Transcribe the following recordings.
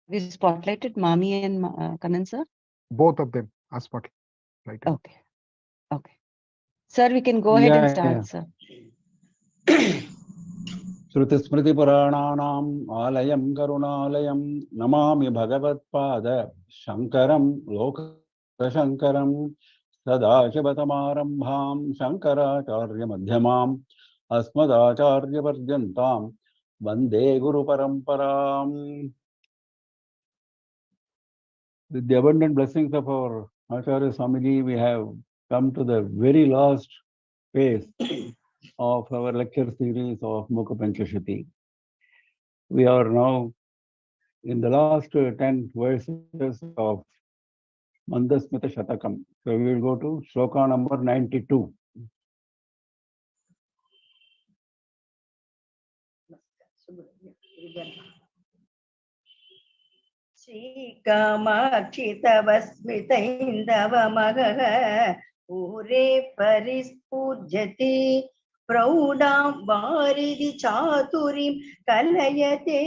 We spotlighted Mami and Kannan, sir? Both of them are spotlighted. Okay. Okay. Sir, we can go ahead and Yeah, start, yeah. sir. श्रुतिस्मृतिपुराणानाम् आलयं करुणालयं नमामि भगवत्पाद शङ्करं लोकशङ्करं सदाशिवसमारम्भां शङ्कराचार्यमध्यमाम् अस्मदाचार्यपर्यन्तां वन्दे गुरुपरम्पराम्. With the abundant blessings of our Acharya Swamiji, we have come to the very last phase of our lecture series of Mookapanchashati. We are now in the last 10 verses of Mandasmita Shatakam. So we will go to Shloka number 92. श्रीकामाक्षि तव स्मितैन्दव मगः पूरे परिस्फुर्जति प्रौढां वारिधि चातुरीं कलयते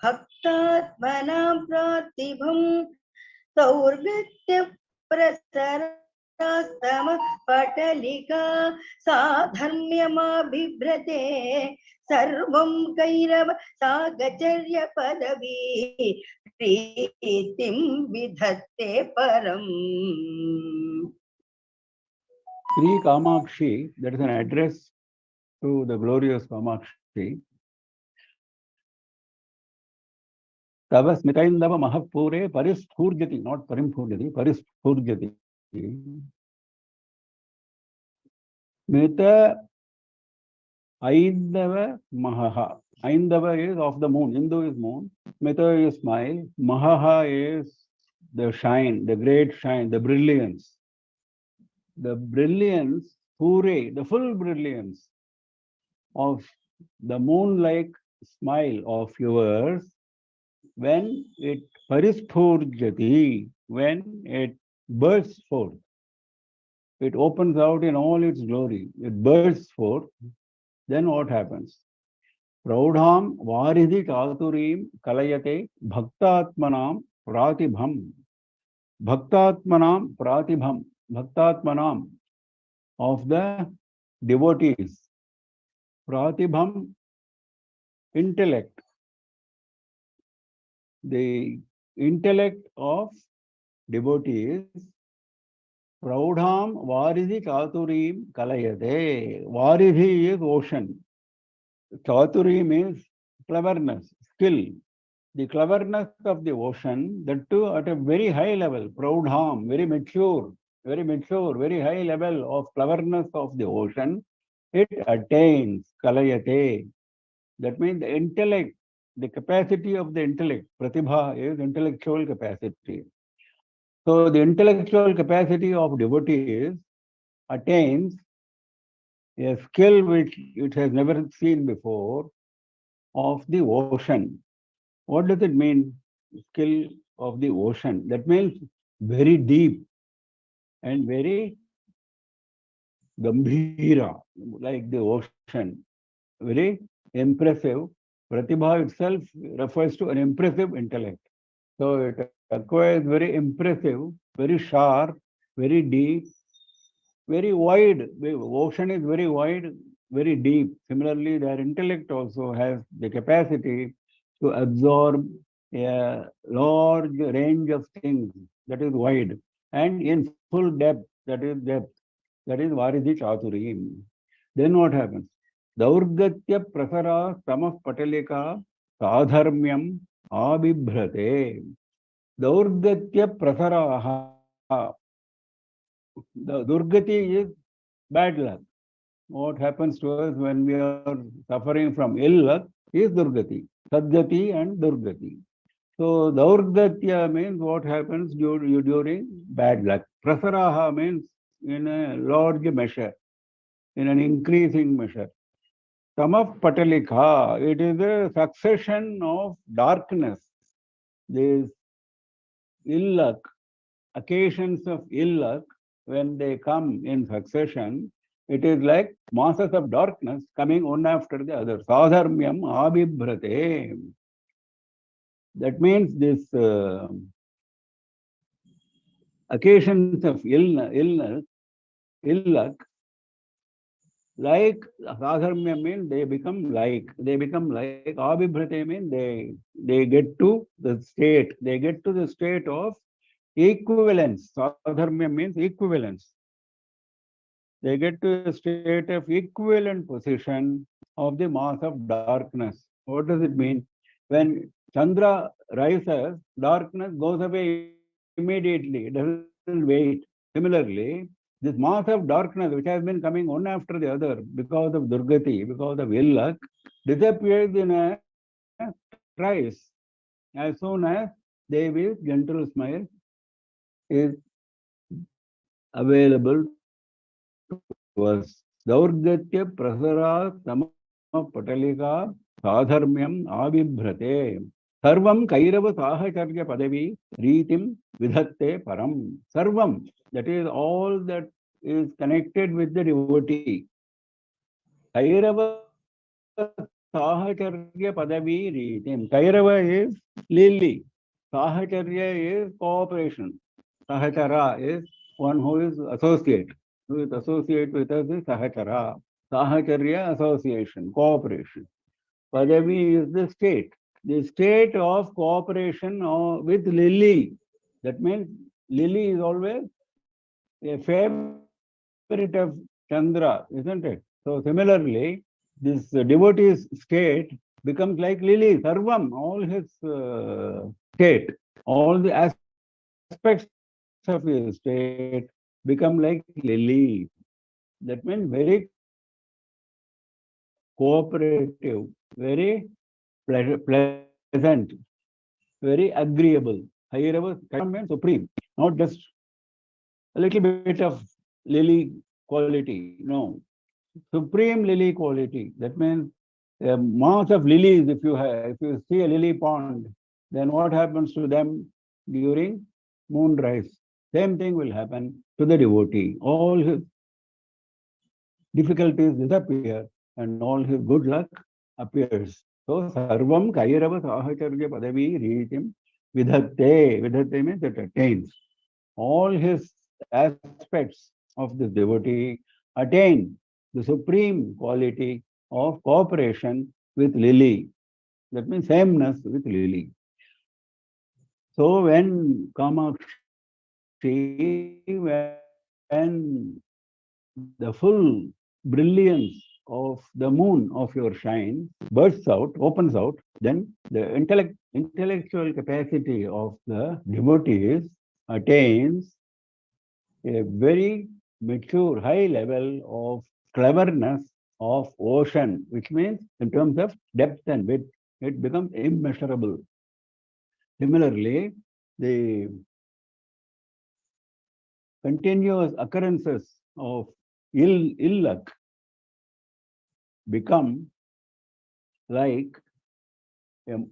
भक्तात्मनां प्रार्थिभं दौर्गत्य प्रसरास्तम पटलिका साधर्म्यमाबिभ्रते सर्वं कैरव सागचर्य पदवी प्रीतिं विधत्ते परम्. Sri Kamakshi, that is an address to the glorious Kamakshi. Tava Smitaindava Mahapure Parisphurjati, not Parimphurjati, Parisphurjati. Smita Aindava Mahaha. Aindava is of the moon, Hindu is moon. Smita is smile. Mahaha is the shine, the great shine, the brilliance. The brilliance, Pure, the full brilliance of the moon-like smile of yours, when it Parisphurjati, when it bursts forth, it opens out in all its glory, it bursts forth, then what happens? Praudham Varidhi Chaturim Kalayate Bhaktatmanam Pratibham. Bhaktatmanam Pratibham. Bhaktatmanam of the devotees. Pratibham, intellect. The intellect of devotees. Praudham Varidhi Chaturim Kalayate. Varidhi is ocean. Chaturim is cleverness, skill. The cleverness of the ocean, that too at a very high level, Praudham, very mature, very high level of cleverness of the ocean, it attains Kalayate. That means the intellect, the capacity of the intellect, Pratibha is intellectual capacity. So the intellectual capacity of devotees attains a skill which it has never seen before of the ocean. What does it mean, skill of the ocean? That means very deep and very gambhira, like the ocean. Very impressive. Pratibha itself refers to an impressive intellect. So it acquires very impressive, very sharp, very deep, very wide. The ocean is very wide, very deep. Similarly, their intellect also has the capacity to absorb a large range of things that is wide and in full depth, that is Varidhi Chaturim. Then what happens? Daurgatya prasara samah patalika sadharmyam abibhrate. Daurgatya prasaraha. The Durgati is bad luck. What happens to us when we are suffering from ill luck is Durgati. Sadgati and Durgati. So Daurgatya means what happens during bad luck. Prasaraha means in a large measure, in an increasing measure. Samah Patalika, it is a succession of darkness. These ill luck, occasions of ill luck, when they come in succession, it is like masses of darkness coming one after the other. Sadharmyam abhibhrate. That means this occasions of ill luck, like sadharmya means they become like, abhibhrate means they get to the state, of equivalence. Sadharmya means equivalence. They get to a state of equivalent position of the mass of darkness. What does it mean? When Chandra rises, darkness goes away immediately. It doesn't wait. Similarly, this mass of darkness, which has been coming one after the other because of Durgati, because of ill luck, disappears in a trice as soon as Devi's gentle smile is available to us. Daurgatya prasara samapatalika sadharmyam abhibhrate. Sarvam kairava sahacharya padavi ritim vidhatte param. Sarvam, that is all that is connected with the devotee. Kairava sahacharya padavi ritim. Kairava is lily. Sahacharya is cooperation. Sahachara is one who is associate. Who is associate with us is Sahachara. Sahacharya, association, cooperation. Padavi is the state. The state of cooperation with Lily. That means Lily is always a favorite of Chandra, isn't it? So similarly, this devotee's state becomes like Lily, Sarvam, all his state, all the aspects of his state become like Lily. That means very cooperative, very pleasant, very agreeable. Higher means supreme, not just a little bit of lily quality. No, supreme lily quality. That means a mass of lilies. If you see a lily pond, then what happens to them during moonrise? Same thing will happen to the devotee. All his difficulties disappear and all his good luck appears. So sarvam kairava sahacharya padavi ritim vidhatte. Vidhatte means it attains. All his aspects of this devotee attain the supreme quality of cooperation with lily. That means sameness with lily. So when Kamakshi, when the full brilliance of the moon of your shine bursts out, opens out, then the intellectual capacity of the devotees attains a very mature, high level of cleverness of ocean, which means in terms of depth and width, it becomes immeasurable. Similarly, the continuous occurrences of ill luck become like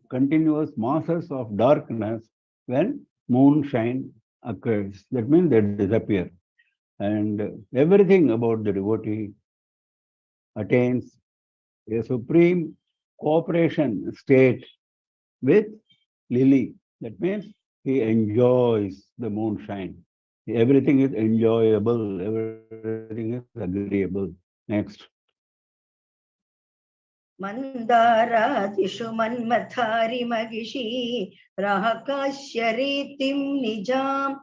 continuous masses of darkness when moonshine occurs. That means they disappear. And everything about the devotee attains a supreme cooperation state with lily. That means he enjoys the moonshine. Everything is enjoyable, everything is agreeable. Next. मन्दारादिषु मन्मथारि महिषी राकाश्य रीतिं निजां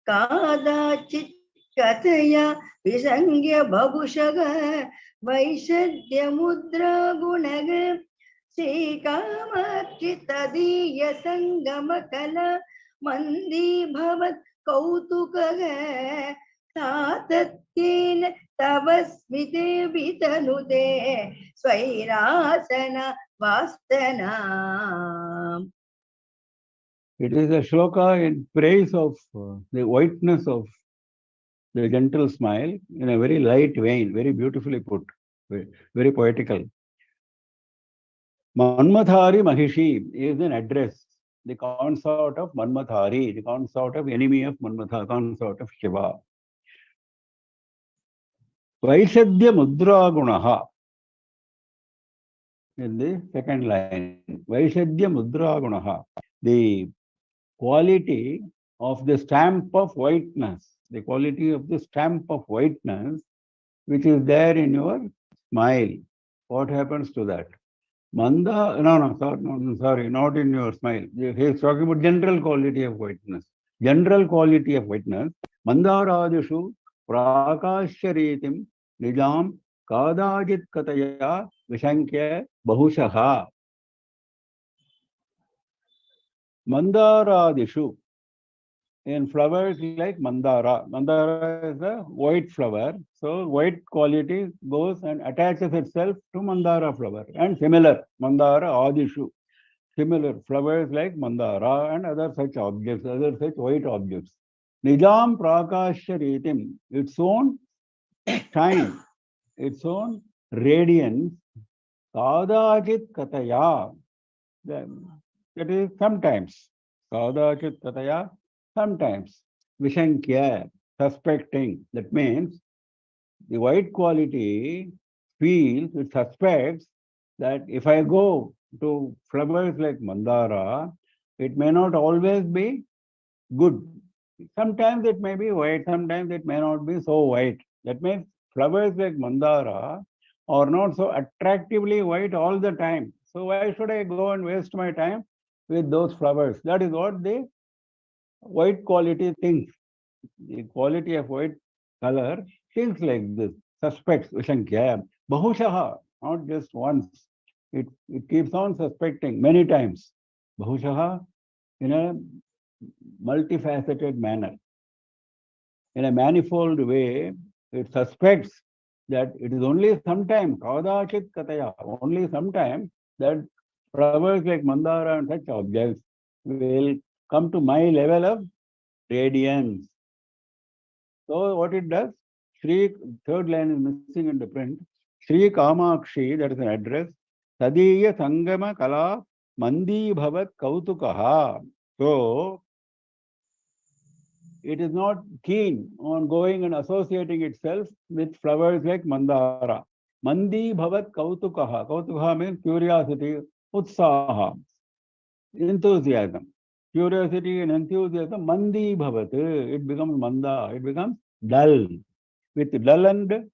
कादाचित् कथया विसंज्ञ बभुषग वैशद्यमुद्रा गुणग श्रीकामाक्षि तदीय सङ्गमकला मन्दीभवत् कौतुकः सातत्येन तव स्मिते वितनुते स्वैरासन वास्तना. It is a shloka in praise of the whiteness of the gentle smile in a very light vein, very beautifully put, very poetical. Manmathari Mahishi is an address, the consort of Manmathari, the consort of enemy of Manmatha, consort of Shiva. Vaishadya Mudra Gunaha. in the second line. Vaishadya Mudra Gunaha. The quality of the stamp of whiteness, the quality of the stamp of whiteness which is there in your smile. What happens to that? Manda, sorry, not in your smile. He is talking about general quality of whiteness. General quality of whiteness. Mandaradishu prakasharitim nijam kadajit kataya vishankya bahushaha. Mandaradishu, in flowers like mandara. Mandara is a white flower. So white quality goes and attaches itself to mandara flower. And similar, mandara adishu. Similar flowers like mandara and other such objects, other such white objects. Nijam prakashya ritim, its own shine, its own radiance, kadajit kataya. That is sometimes. Kadachit kataya, sometimes. Vishankya, suspecting. That means the white quality feels, it suspects that if I go to flowers like Mandara, it may not always be good. Sometimes it may be white, sometimes it may not be so white. That means flowers like Mandara are not so attractively white all the time. So why should I go and waste my time with those flowers? That is what the white quality thinks. The quality of white color thinks like this, suspects, Vishankya, Bahushaha, not just once. It keeps on suspecting many times. Bahushaha in a multifaceted manner. In a manifold way, it suspects that it is only sometime, kadachit kataya, only sometime that flowers like mandara and such objects will come to my level of radiance. So what it does, Shri, third line is missing in the print, Shri Kamakshi, that is an address, Tadiya Sangama Kala Mandi Bhavat Kautukaha. So it is not keen on going and associating itself with flowers like Mandara. Mandi Bhavat Kautukaha. Kautukaha means curiosity, Utsaha, enthusiasm. Curiosity and enthusiasm, Mandi Bhavat. It becomes Manda, it becomes dull. With dull and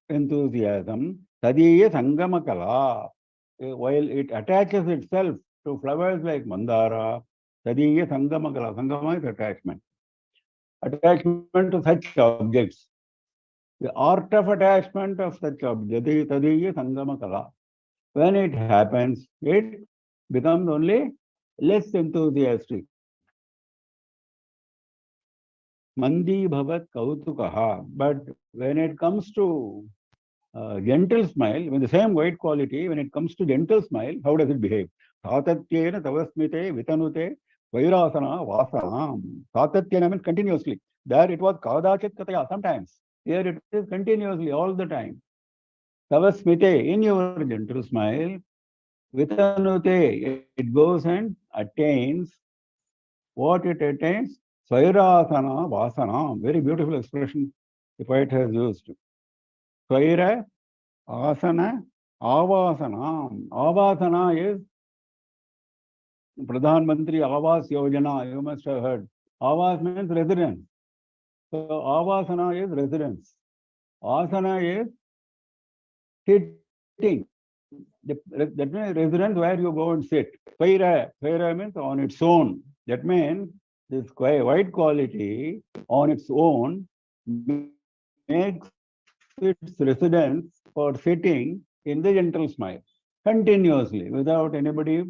enthusiasm, Tadiya Sangama Kala. While it attaches itself to flowers like Mandara, Tadiya Sangama Kala. Sangama is attachment. Attachment to such objects. The art of attachment of such objects, Tadiya Sangama Kala. When it happens, it becomes only less enthusiastic. Mandi Bhavat Kautukaha. But when it comes to gentle smile, when the same white quality, when it comes to gentle smile, how does it behave? Satatyena tavasmite vitanute vairasana vasanam. Satatyena means continuously. There it was kadachit kataya, sometimes. Here it is continuously, all the time. Tavasmite, in your gentle smile, vitanute, it goes and attains what it attains. Svairasana vasanam. Very beautiful expression the poet has used. Svaira asana avasanam. Avasana is Pradhan Mantri Avas Yojana. You must have heard. Avas means residence. So avasana is residence. Asana is sitting. That means residence where you go and sit. Svaira means on its own. That means this white quality on its own makes its residence for sitting in the gentle smile continuously without anybody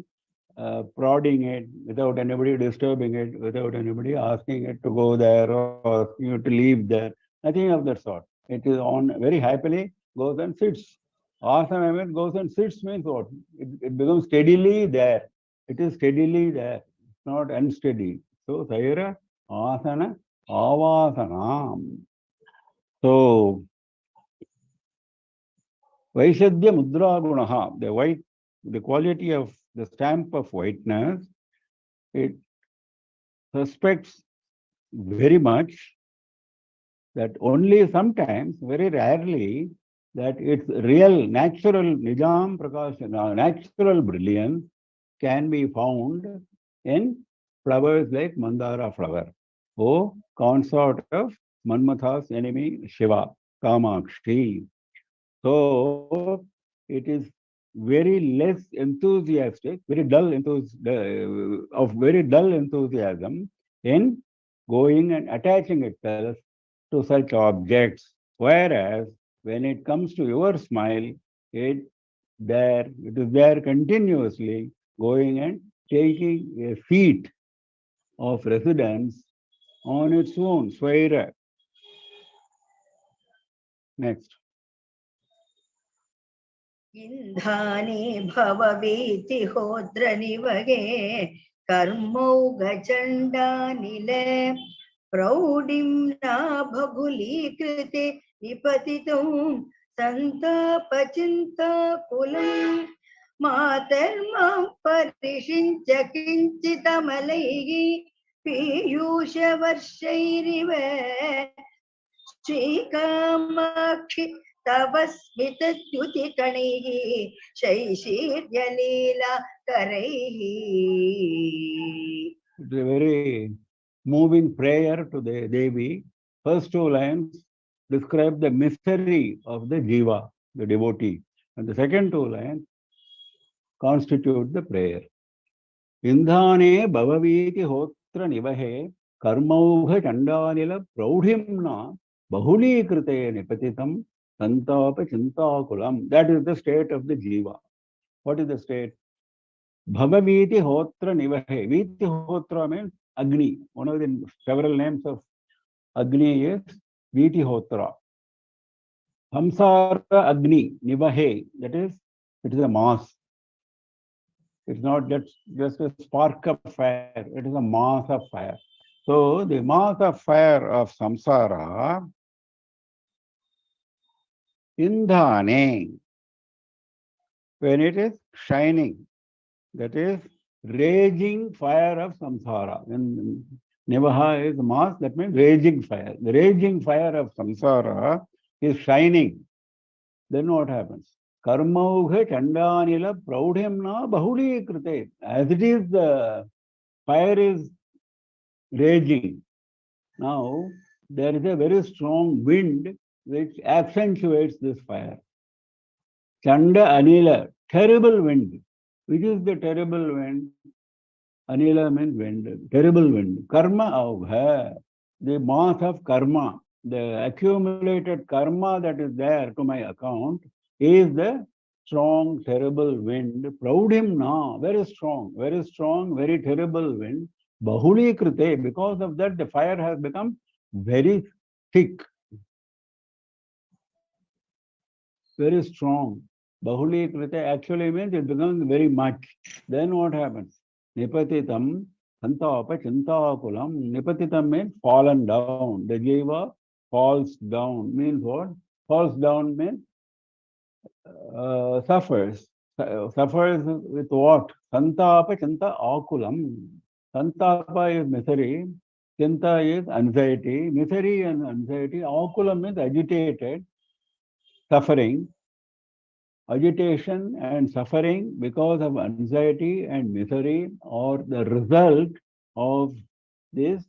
prodding it, without anybody disturbing it, without anybody asking it to go there or asking you to leave there. Nothing of that sort. It is on very happily goes and sits. Asana means goes and sits means what? It becomes steadily there. It is steadily there, not unsteady. So Saira, Asana, Avasanam. So Vaishadya Mudra Gunaha, the white, the quality of the stamp of whiteness, it suspects very much that only sometimes, very rarely, that its real, natural Nijam Prakash, natural brilliance can be found in flowers like Mandara flower. O consort of Manmatha's enemy Shiva, Kamakshi. So it is very less enthusiastic, very dull enthusiasm in going and attaching itself to such objects. Whereas when it comes to your smile, it is there continuously going and taking a seat of residence on its own. Swaira. Next. इन्धानि भववीति होद्रनिवगे कर्मौघचण्डानिले प्रौढिम्ना बभुलीकृते निपतितुं सन्तापचिन्ताकुलम् मातर्मां परिषिञ्च किञ्चिदमलैः पीयूषवर्षैरिव श्रीकामाक्षि तव स्मितद्युतिकणैः शैशीर्यलीला करैः. It's a very moving prayer to the Devi. First two lines describe the mystery of the Jiva, the devotee. And the second two lines constitute the prayer. Indhane bhavaviti hotra nivahe karmauha chandanila praudhimna bahulikrite nipatitam santapa chintakulam. That is the state of the Jiva. What is the state? Bhavaviti hotra nivahe. Viti hotra means Agni. One of the several names of Agni is Viti hotra. Samsara Agni nivahe. That is, it is a mass. It's not just a spark of fire. It is a mass of fire. So the mass of fire of samsara, indhane, when it is shining, that is raging fire of samsara. When Nivaha is mass, that means raging fire. The raging fire of samsara is shining. Then what happens? Karmauha chandanila praudhimna bahuli krite. As it is, the fire is raging. Now, there is a very strong wind which accentuates this fire. Chanda anila, terrible wind. Which is the terrible wind? Anila means wind, terrible wind. Karma avha, the mass of karma, the accumulated karma that is there to my account is the strong, terrible wind. Praudhimna, very strong, very terrible wind. Bahuli krite, because of that the fire has become very thick, very strong. Bahuli krite actually means it becomes very much. Then what happens? Nipatitam santapa chintakulam. Nipatitam means fallen down. The jiva falls down. Means what? Falls down means suffers. Suffers with what? Santapa chinta akulam. Santapa is misery. Chinta is anxiety. Misery and anxiety. Akulam means agitated, suffering. Agitation and suffering because of anxiety and misery are the result of this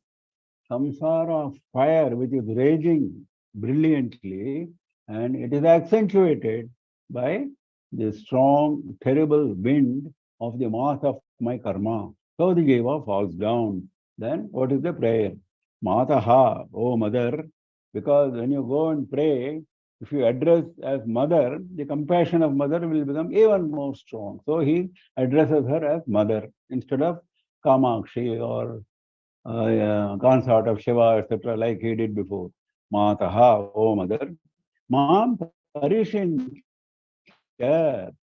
samsara of fire which is raging brilliantly, and it is accentuated by the strong, terrible wind of the mass of my karma. So the jiva falls down. Then what is the prayer? Mataha, O mother, because when you go and pray, if you address as mother, the compassion of mother will become even more strong. So he addresses her as mother instead of Kamakshi or consort of Shiva, etc., like he did before. Mataha, O mother, Mam Parishincha,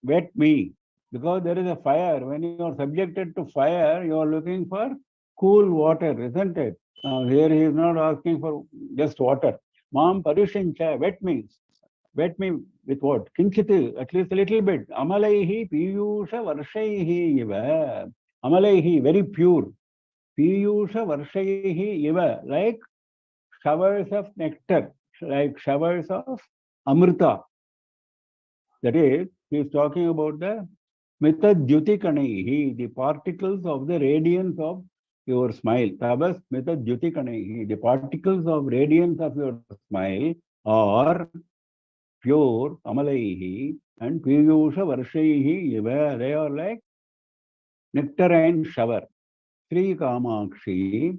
wet me. Because there is a fire. When you are subjected to fire, you are looking for cool water, isn't it? Now here he is not asking for just water. Mam Parishincha, wet me. Wet me with what? Kinchit, at least a little bit. Amalaihi piyusha varshaihi iva. Amalaihi, very pure. Piyusha varshaihi iva, like showers of nectar, like showers of amrita. That is, he is talking about the Smita-Dhyuti-Kanaihi, the particles of the radiance of your smile. Tabas Smita-Dhyuti-Kanaihi, the particles of radiance of your smile are pure Amalaihi and Piyusha Varshaihi. They are like nectarine shower. Sri Kamakshi,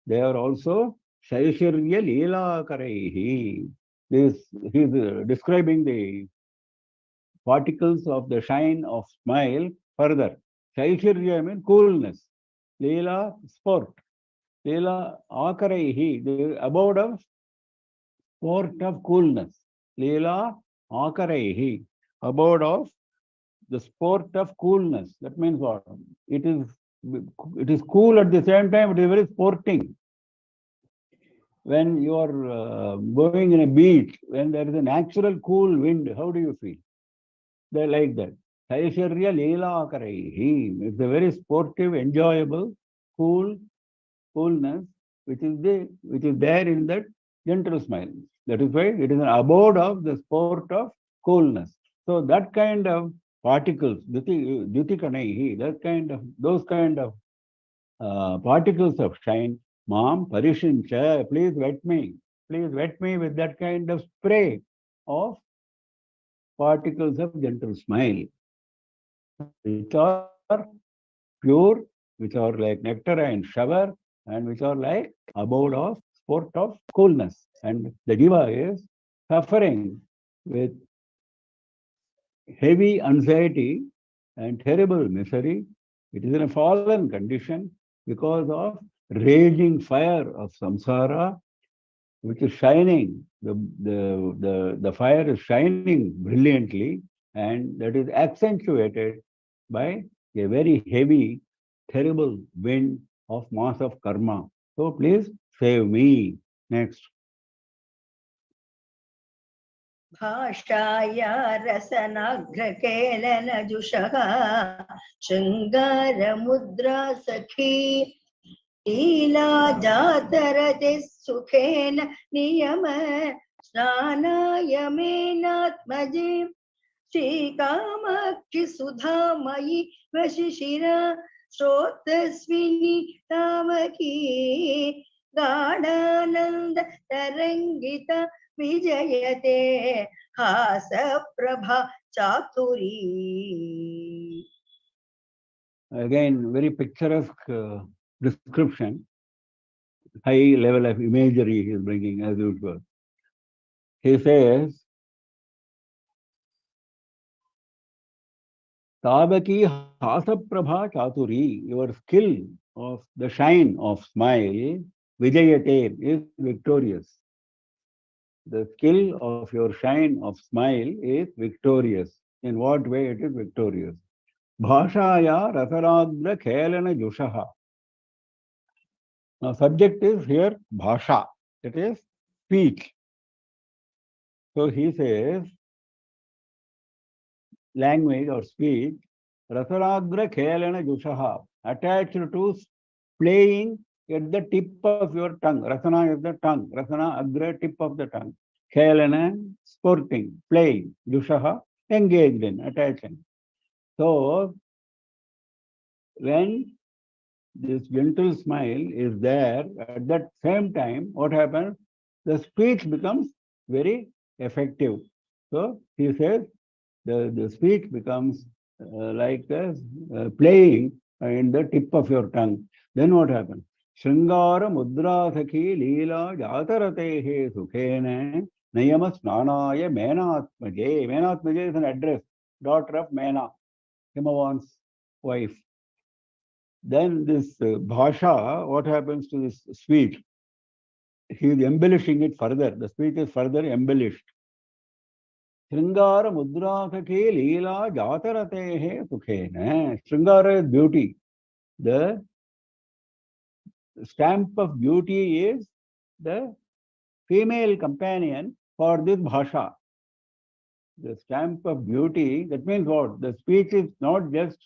they are also Shaishirya Leela Karaihi. This, he is describing the particles of the shine of smile further. Shaishirya means coolness. Leela, sport. Leela Akaraihi, the abode of sport of coolness. Leela Akaraihi, abode of the sport of coolness. That means what? It is cool at the same time, it is very sporting. When you are going in a beach, when there is a natural cool wind, how do you feel? They like that. Saishwarya Leela Karaihi. It's a very sportive, enjoyable, coolness, which is there in that gentle smile. That is why it is an abode of the sport of coolness. So that kind of particles, Dhyuti Kanaihi, those kind of particles of shine, Mam Parishincha, please wet me. Please wet me with that kind of spray of particles of gentle smile, which are pure, which are like nectar and shower, and which are like abode of sport of coolness. And the Jiva is suffering with heavy anxiety and terrible misery. It is in a fallen condition because of raging fire of samsara, which is shining. The fire is shining brilliantly, and that is accentuated by a very heavy, terrible wind of mass of karma. So please save me. Next. भाषाया रसनाग्रकेलनजुषः शृङ्गारमुद्रा सखी लीला जातरतिः सुखेन नियम स्नानाय मेनात्मजे श्रीकामाक्षि सुधामयि वशिशिरा श्रोतस्विनी तावकी गाढानन्द तरङ्गित विजयते हासप्रभा चातुरी. Again, very picturesque description, high level of imagery he is bringing as usual. He says, Tabaki Hasaprabha Chaturi, your skill of the shine of smile, Vijayate, is victorious. The skill of your shine of smile is victorious. In what way it is victorious? Bhashaya Rasaragra Khelana Jushaha. Now, subject is here Bhasha, that is speech. So he says, language or speech, Rasaragra Khelana Jushaha, attached to playing at the tip of your tongue. Rasana is the tongue. Rasana agra, tip of the tongue. Khelana, sporting, playing. Jushaha, engaged in, attaching. So, when this gentle smile is there, at that same time, what happens? The speech becomes very effective. So, he says, the speech becomes like playing in the tip of your tongue. Then what happens? Shringara mudra sakhi leela jataratehe sukhene nayama snanaya menatmaje. Menatmaje is an address, daughter of Mena, Himavan's wife. Then this bhasha, what happens to this speech? He is embellishing it further. The speech is further embellished. Shringara mudrakake leela jataratehe sukhene. Shringara is beauty. The stamp of beauty is the female companion for this bhasha. The stamp of beauty, that means what? The speech is not just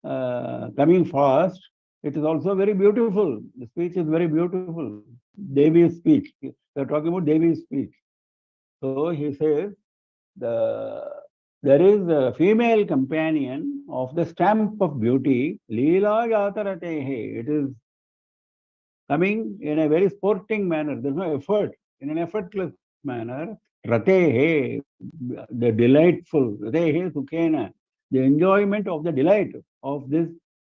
coming fast, it is also very beautiful. The speech is very beautiful. Devi's speech. We are talking about Devi's speech. So he says, the there is a female companion of the stamp of beauty, Leela Jataratehe. It is coming in a very sporting manner. There's no effort, in an effortless manner. Ratehe, the delightful, Ratehe Sukhena, the enjoyment of the delight of this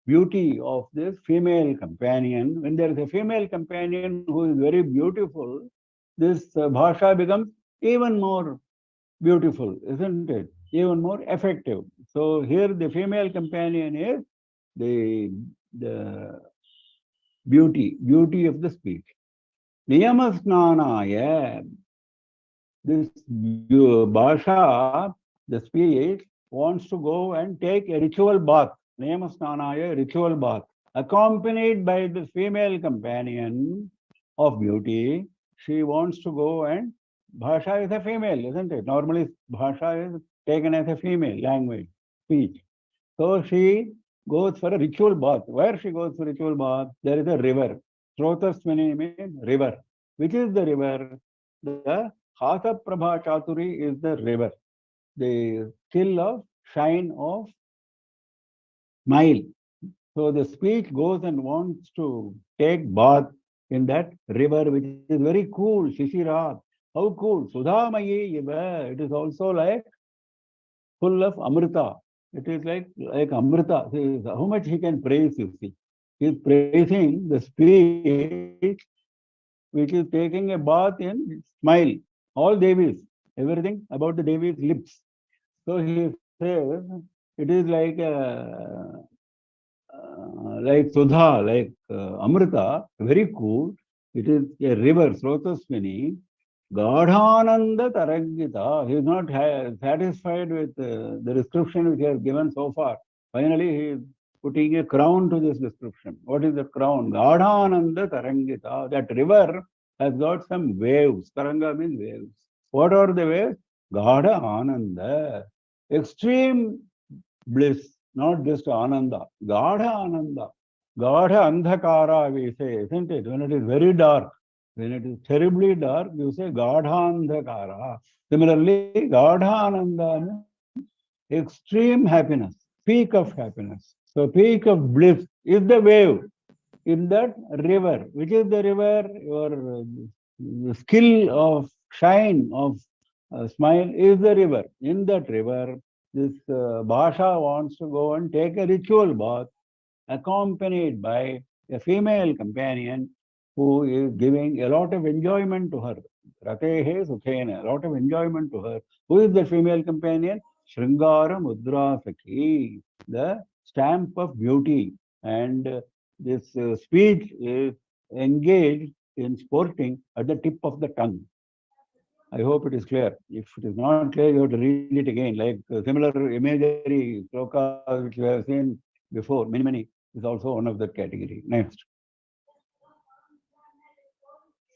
beauty of this female companion. When there is a female companion who is very beautiful, this bhasha becomes even more beautiful, isn't it? Even more effective. So here the female companion is the beauty of the speech. Niyamasnanaya, this bhasha, the speech, wants to go and take a ritual bath. Niyamasnanaya, ritual bath. Accompanied by the female companion of beauty, she wants to go and bhasha is a female, isn't it? Normally, bhasha is taken as a female language, speech. So she goes for a ritual bath. Where she goes for ritual bath? There is a river. Srotaswini means river. Which is the river? The Hasa Prabha Chaturi is the river. The skill of shine of smile. So the speech goes and wants to take bath in that river, which is very cool. Shishira. How cool. Sudhamayi Iva. It is also like full of amrita. It is like amrita. See, how much he can praise, you see. He is praising the speech which is taking a bath in smile. All Devis, everything about the Devi's lips. So he says it is like Sudha, like Amrita, very cool. It is a river, Srotaswini. Gadhananda Tarangita. He is not satisfied with the description which he has given so far. Finally, he is putting a crown to this description. What is the crown? Gadhananda Tarangita. That river has got some waves. Taranga means waves. What are the waves? Gadha Ananda. Extreme bliss, not just Ananda. Gadha Ananda. Gadha Andhakara, we say, isn't it? When it is very dark. When it is terribly dark, you say Gadhandhakara. Similarly, Gadhananda means extreme happiness, peak of happiness. So peak of bliss is the wave in that river. Which is the river? Your skill of shine, of smile is the river. In that river, this Bhasha wants to go and take a ritual bath accompanied by a female companion who is giving a lot of enjoyment to her. Ratehe Sukhena, a lot of enjoyment to her. Who is the female companion? Shringara Mudra Sakhi, the stamp of beauty. And this speech is engaged in sporting at the tip of the tongue. I hope it is clear. If it is not clear, you have to read it again. Like similar imagery slokas which we have seen before, many, is also one of that category. Next.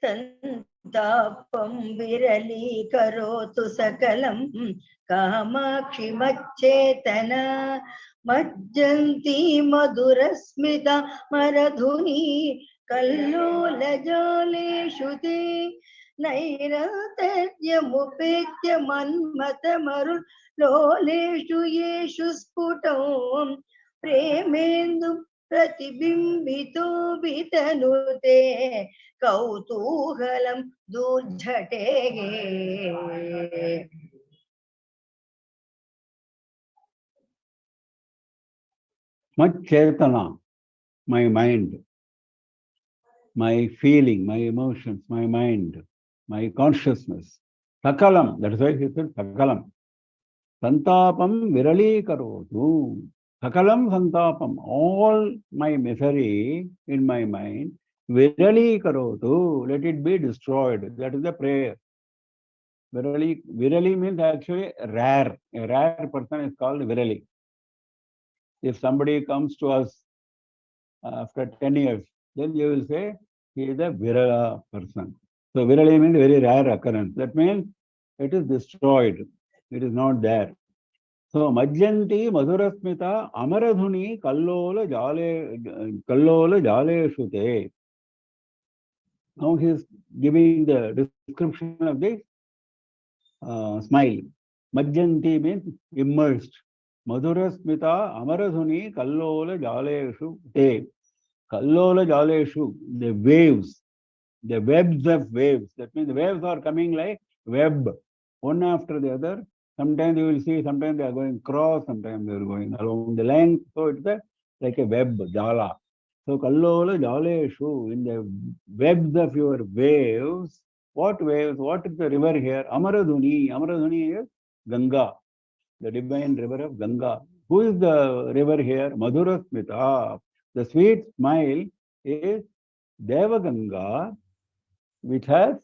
संतापं विरलीकरोतु सकलं कामाक्षि मच्चेतना मज्जन्ती मधुरस्मिता मरधुनी कल्लोलजालेषु ते नैरन्तर्यमुपेत्य मन्मथमरुल्लोलेषु येषु स्फुटौ प्रेमेन्दु प्रतिबिम्बितो वितनुते कौतूहलं दूर्झटे Much chetana, my mind, my feeling, my emotions, my mind, my consciousness. Sakalam, that is why he said Sakalam. Santapam virali karotu. Sakalam santapam, all my misery in my mind, virali karotu, let it be destroyed. That is the prayer. Virali means actually rare. A rare person is called virali. If somebody comes to us after 10 years, then you will say he is a virala person. So virali means very rare occurrence. That means it is destroyed. It is not there. So Majjanti Madhurasmita Amaradhuni Kallola Jale Shute. Now he is giving the description of the smile. Majjanti means immersed. Madhura smita amarasuni kallola jaleshu te. Kallola jaleshu, the waves, the webs of waves. That means the waves are coming like web, one after the other. Sometimes you will see, sometimes they are going cross, sometimes they are going along the length. So it's like a web, jala. So kallola jaleshu, in the webs of your waves. What waves? What is the river here? Amaradhuni. Amaradhuni is Ganga, the divine river of Ganga. Who is the river here? Madhura Smita. The sweet smile is Devaganga, which has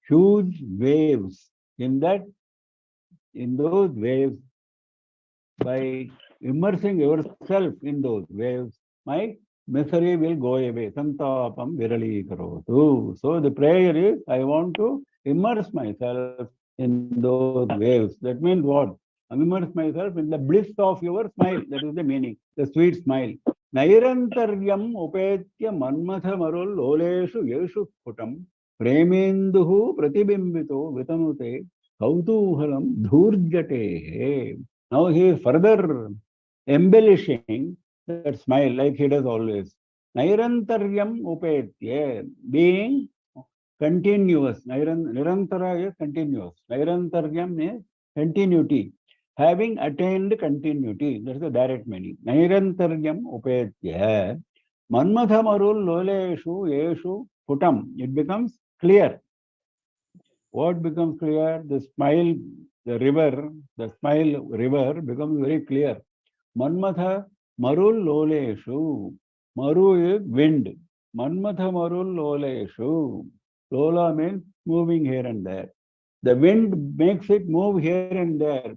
huge waves. In those waves, by immersing yourself in those waves, my misery will go away. Santapam virali karotu. So the prayer is, I want to immerse myself in those waves. That means what? Immerse myself in the bliss of your smile. That is the meaning. The sweet smile. Nairantaryam upetya manmatha marul oleshu yeshu putam premenduhu pratibimbito vitanute kautuhalam dhurjate. Now he is further embellishing that smile like he does always. Nairantaryam upetya, being continuous. Nirantara is continuous. Nairantaryam is continuity. Having attained continuity. That is the direct meaning. Nairantaryam upetya. Manmathamarul loleshu yeshu putam. It becomes clear. What becomes clear? The smile, the smile river becomes very clear. Manmatha marul loleshu. Maru is wind. Manmatha marul loleshu. Lola means moving here and there. The wind makes it move here and there.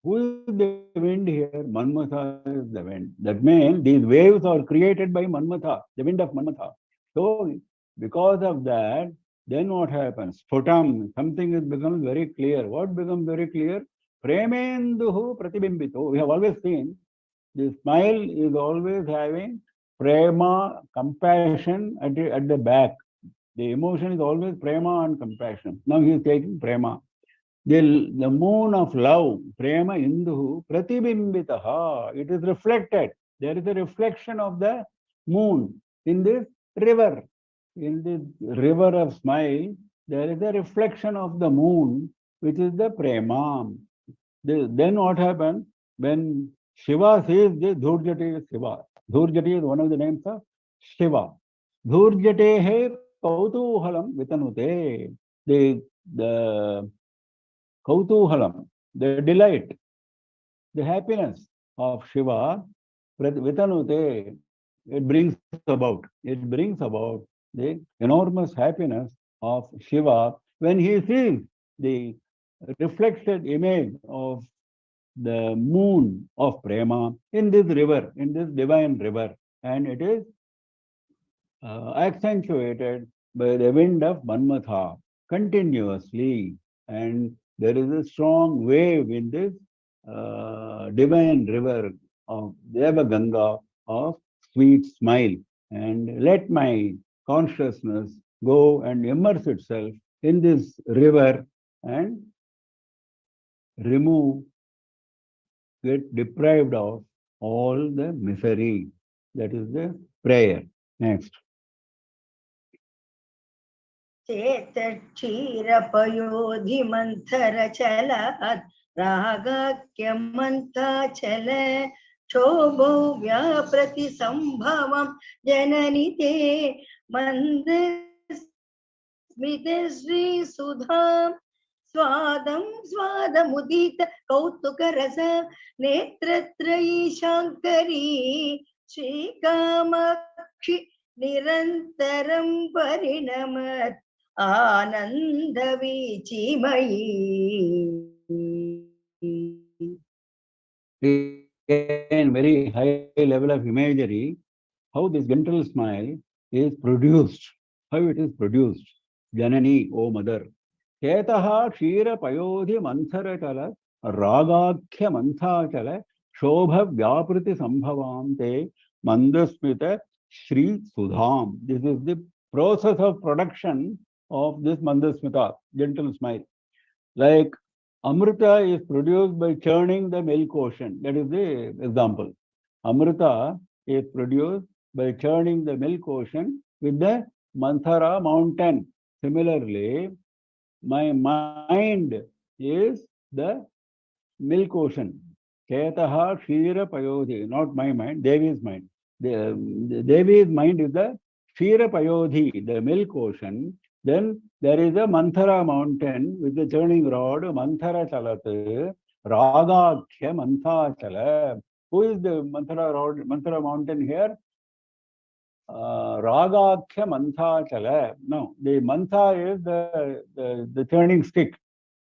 Who is the wind here? Manmatha is the wind. That means these waves are created by Manmatha, the wind of Manmatha. So, because of that, then what happens? Phutam, something becomes very clear. What becomes very clear? Premenduhu pratibimbito. We have always seen the smile is always having prema, compassion at the back. The emotion is always prema and compassion. Now he is taking prema. The moon of love, prema induhu, pratibimbitaha. It is reflected. There is a reflection of the moon in this river. In this river of smile, there is a reflection of the moon, which is the prema. Then what happens? When Shiva says this, Dhurjate is Shiva. Dhurjate is one of the names of Shiva. Dhurjate he kautuhalam vitanute. The kautuhalam, the delight, the happiness of Shiva, vitanute, it brings about the enormous happiness of Shiva when he sees the reflected image of the moon of Prema in this river, in this divine river, and it is accentuated by the wind of Manmatha continuously, and there is a strong wave in this divine river of Devaganga of sweet smile, and let my consciousness go and immerse itself in this river and remove, get deprived of all the misery. That is the prayer. Next. चेतक्षीरपयोधिमन्थरचलात् रागाख्यमन्थाचल क्षोभो व्याप्रतिसम्भवं जननि ते मन्दस्मितश्रीसुधां स्वादं स्वादमुदित कौतुकरस नेत्रत्रयी शाङ्करी श्रीकामाक्षि निरन्तरं परिणमत् आनन्दवीचिमयी. Again, very high level of imagery, how this gentle smile is produced, how it is produced. Janani, O mother. Ketaha Kshira Payodhi Mantharatala Ragakhya Manthachala Shobha Vyapriti Sambhavam Te Mandasmita Shri Sudham. This is the process of production of this Mandasmita, gentle smile. Like Amrita is produced by churning the milk ocean. That is the example. Amrita is produced by churning the milk ocean with the Manthara mountain. Similarly, my mind is the milk ocean. Chetaha Shira Payodhi, not my mind, Devi's mind. The Devi's mind is the Shira Payodhi, the milk ocean. Then there is a Manthara mountain with the churning rod, Manthara Chalat, Ragakhya Mantha Chala. Who is the Manthara rod, Manthara mountain here? Ragakhya Mantha Chala. No, the Mantha is the turning stick.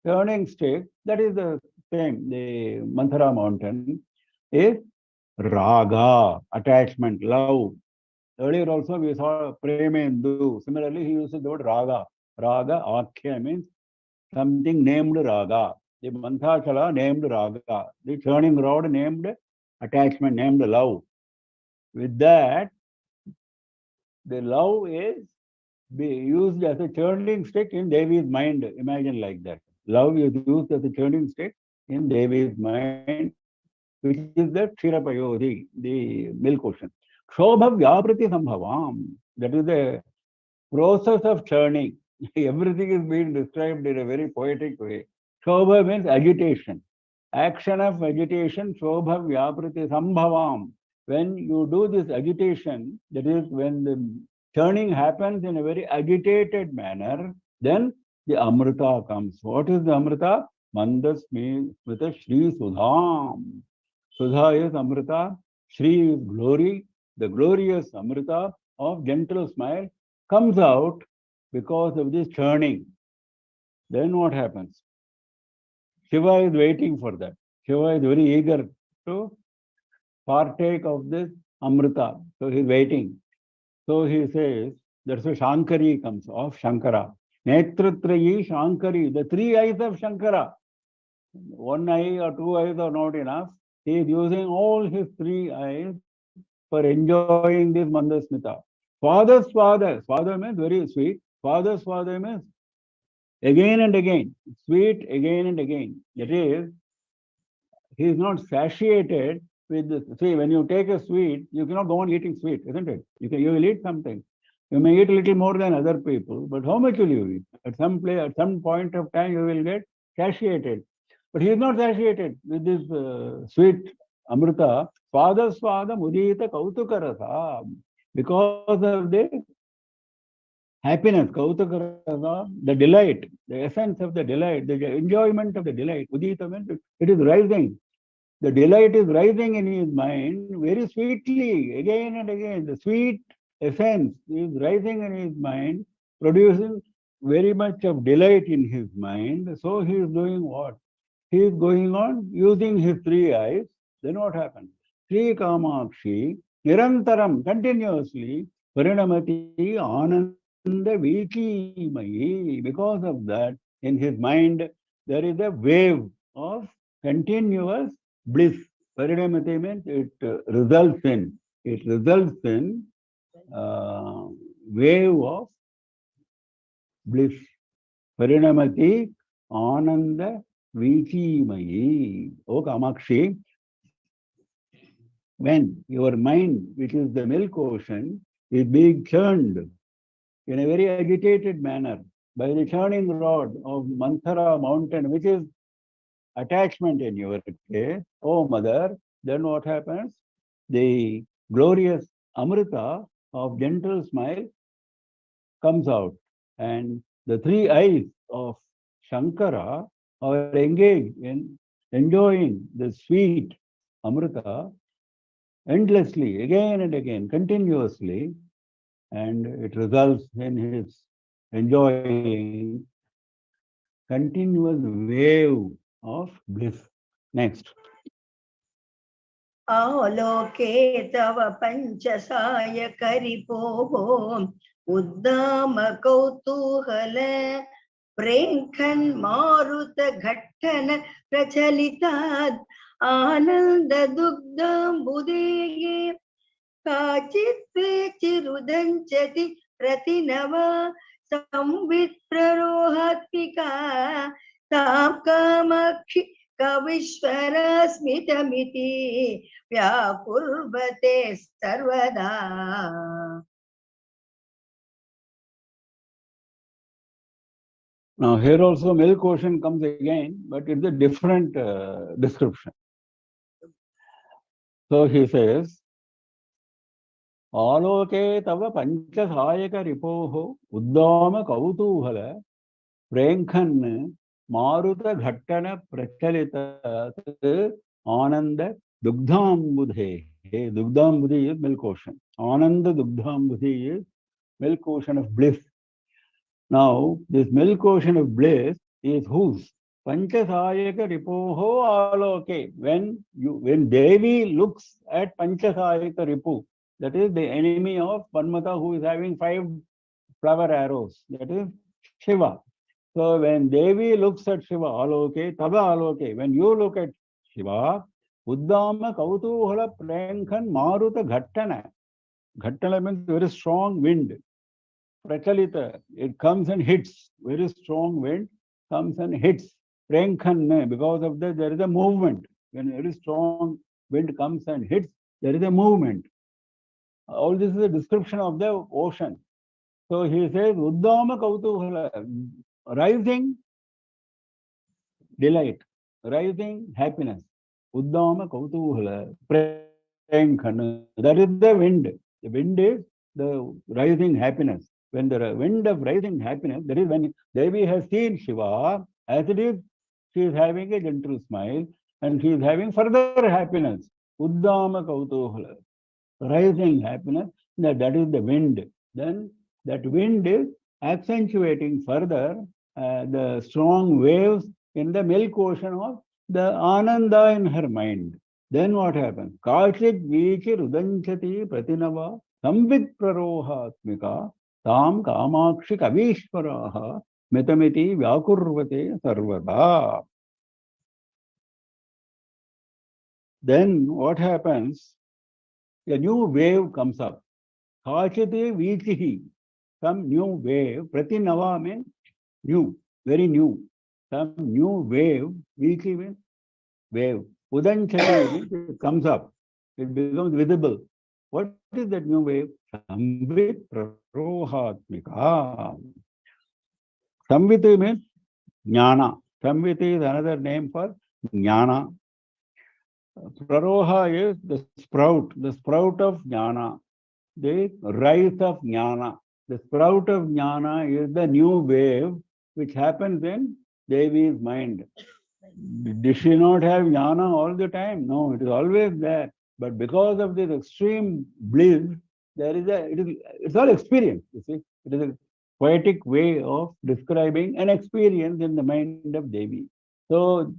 Turning stick, that is the same. The Manthara mountain is Raga, attachment, love. Earlier also we saw Premendu. Similarly, he uses the word Raga. Raga, Akhya means something named Raga. The Manthachala named Raga. The churning rod named attachment, named love. With that, the love is be used as a churning stick in Devi's mind. Imagine like that. Love is used as a churning stick in Devi's mind, which is the Kshirapayodhi, the milk ocean. Shobha Vyapriti Sambhavam. That is the process of churning. Everything is being described in a very poetic way. Shobha means agitation. Action of agitation, Shobha Vyapriti Sambhavam. When you do this agitation, that is when the churning happens in a very agitated manner, then the Amrita comes. What is the Amrita? Mandas means with a Shri Sudham. Sudha is Amrita, Shri is glory. The glorious Amrita of gentle smile comes out because of this churning. Then what happens? Shiva is waiting for that. Shiva is very eager to partake of this Amrita. So he is waiting. So he says, that's why Shankari comes of Shankara. Netratrayi Shankari, the three eyes of Shankara. One eye or two eyes are not enough. He is using all his three eyes for enjoying this Mandasmita. Father's father. Father means very sweet. Father's father means again and again. Sweet again and again. That is, he is not satiated with this. See, when you take a sweet, you cannot go on eating sweet, isn't it? You will eat something. You may eat a little more than other people, but how much will you eat? At some point of time, you will get satiated. But he is not satiated with this sweet Amrita. Father Swada Mudita Kautukarasa. Because of the happiness, Kautukarasa, the delight, the essence of the delight, the enjoyment of the delight. Udita means it is rising. The delight is rising in his mind very sweetly, again and again. The sweet essence is rising in his mind, producing very much of delight in his mind. So he is doing what? He is going on using his three eyes. Then what happens? Sri Kamakshi, Nirantaram, continuously, Parinamati, Ananda Vikimayi. Because of that, in his mind, there is a wave of continuous bliss. Parinamati means it results in wave of bliss. Parinamati Ananda Vichimayi. O Kamakshi, when your mind, which is the milk ocean, is being churned in a very agitated manner by the churning rod of Manthara mountain, which is attachment in your case, O mother, then what happens? The glorious Amrita of gentle smile comes out, and the three eyes of Shankara are engaged in enjoying the sweet Amrita endlessly, again and again, continuously, and it results in his enjoying continuous wave of bliss. Next. आलोके तव पञ्चसाय करिपोः उद्दाम कौतूहल प्रेङ्खन् मारुत घट्टन प्रचलितात् आनन्द दुग्धाम्बुदेः काचित् चिरुदञ्चति प्रतिनवा संवित् प्ररोहात्मिका तां कामाक्षि कविश्वरस्मितमिति व्याकुर्वते सर्वदा. Now here also milk ocean comes again, but it's a different description. So he says, Aloke tava panchasayaka ripoho uddama kautoohala prenkhan maruta ghattana prachalita ananda dugdhambudhe. Dugdhambudhi is milk ocean. Ananda dugdhambudhi is milk ocean of bliss. Now, this milk ocean of bliss is whose? Panchasayaka ripoho aloke. When Devi looks at Panchasayaka ripu, that is the enemy of Panmata who is having 5 flower arrows, that is Shiva. So when Devi looks at Shiva, aloke, tava aloke, when you look at Shiva, Uddama kautuhala prenkhan maruta ghattana. Ghattana means very strong wind. Prachalita, it comes and hits, very strong wind comes and hits. Prenkhan, because of that there is a movement. When very strong wind comes and hits, there is a movement. All this is a description of the ocean. So he says, Uddama kautuhala, rising delight, rising happiness. Uddama kautuhala, prenkhan, that is the wind. The wind is the rising happiness. When the wind of rising happiness, that is when Devi has seen Shiva, as it is, she is having a gentle smile and she is having further happiness. Uddama kautuhala, rising happiness, that is the wind. Then that wind is accentuating further the strong waves in the milk ocean of the Ananda in her mind. Then what happens? Kachit vichi rudanchati pratinava samvit prarohatmika tam kamakshi kavishvaraha mitamiti vyakurvate sarvada. Then what happens? A new wave comes up. Kachite vichihi, some new wave. Pratinava means new, very new. Some new wave, vichi means wave. Udanchati means it comes up. It becomes visible. What is that new wave? Samvit prarohatmika. Samvit means jnana. Samvit is another name for jnana. Praroha is the sprout of jnana, the rise of jnana. The sprout of jnana is the new wave which happens in Devi's mind. Did she not have jnana all the time? No, it is always there. But because of this extreme bliss, it's all experience, you see. It is a poetic way of describing an experience in the mind of Devi. So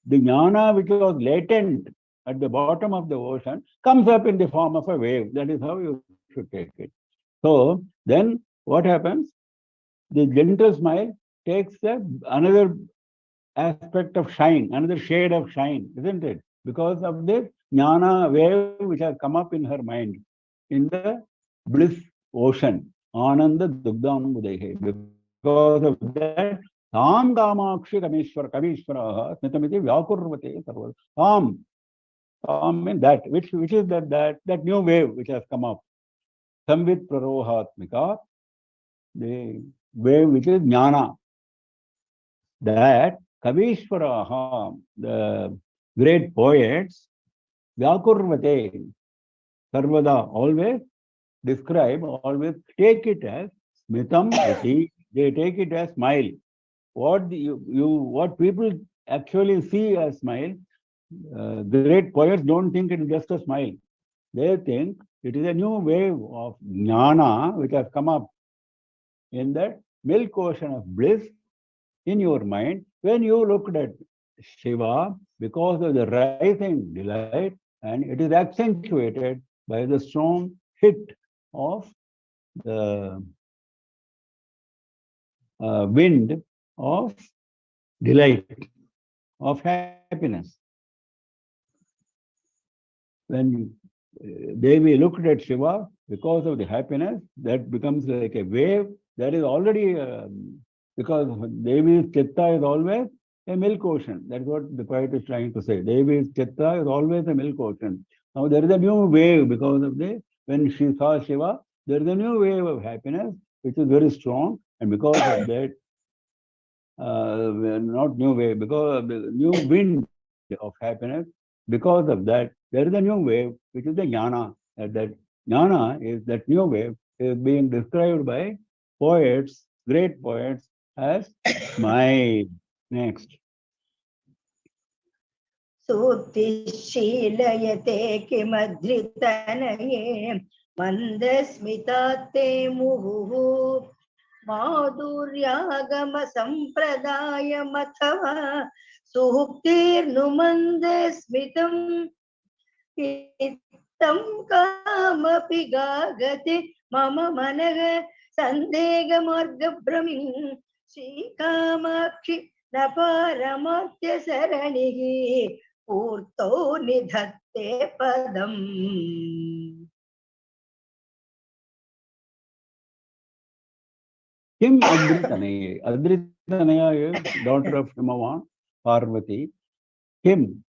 the jnana which was latent at the bottom of the ocean comes up in the form of a wave. That is how you should take it. So then what happens? The gentle smile takes another aspect of shine, another shade of shine, isn't it? Because of the jnana wave which has come up in her mind in the bliss ocean. Ananda dugdam budehe. Because of that, tam kamakshi kamishvaraha smitamiti vyakurvate sarva. Tam means that, which is that new wave which has come up. Samvit prarohatmika, the wave which is jnana. That Kavishvaraha, the great poets, Vyakurvate, Sarvada, always describe, always take it as Smitam Iti. They take it as smile. What people actually see as smile, great poets don't think it is just a smile. They think it is a new wave of jnana which has come up in that milk ocean of bliss in your mind when you looked at Shiva because of the rising delight, and it is accentuated by the strong hit of the wind of delight, of happiness. When Devi looked at Shiva because of the happiness, that becomes like a wave that is already because Devi's chitta is always a milk ocean. That's what the poet is trying to say. Devi's chitta is always a milk ocean. Now there is a new wave because of when she saw Shiva, there is a new wave of happiness which is very strong, and because of that, not new wave, because of the new wind of happiness, because of that, there is a new wave which is the jnana. That jnana is that new wave is being described by poets, great poets, as smile. Next. सूक्तिशीलयते किमधृतनये मन्दस्मितात्ते मुहुः माधुर्यागमसम्प्रदायमथवा सूक्तिर्नुमन्दस्मितम् इत्थं कामपि गागते मम मनः सन्देहमार्गभ्रमिं श्रीकामाक्षि न पारमार्थ्यसरणिः पूर्तो निधत्ते पदम्. Kim Adritanaya. Adritanaya is daughter of Himavan, Parvati. Kim,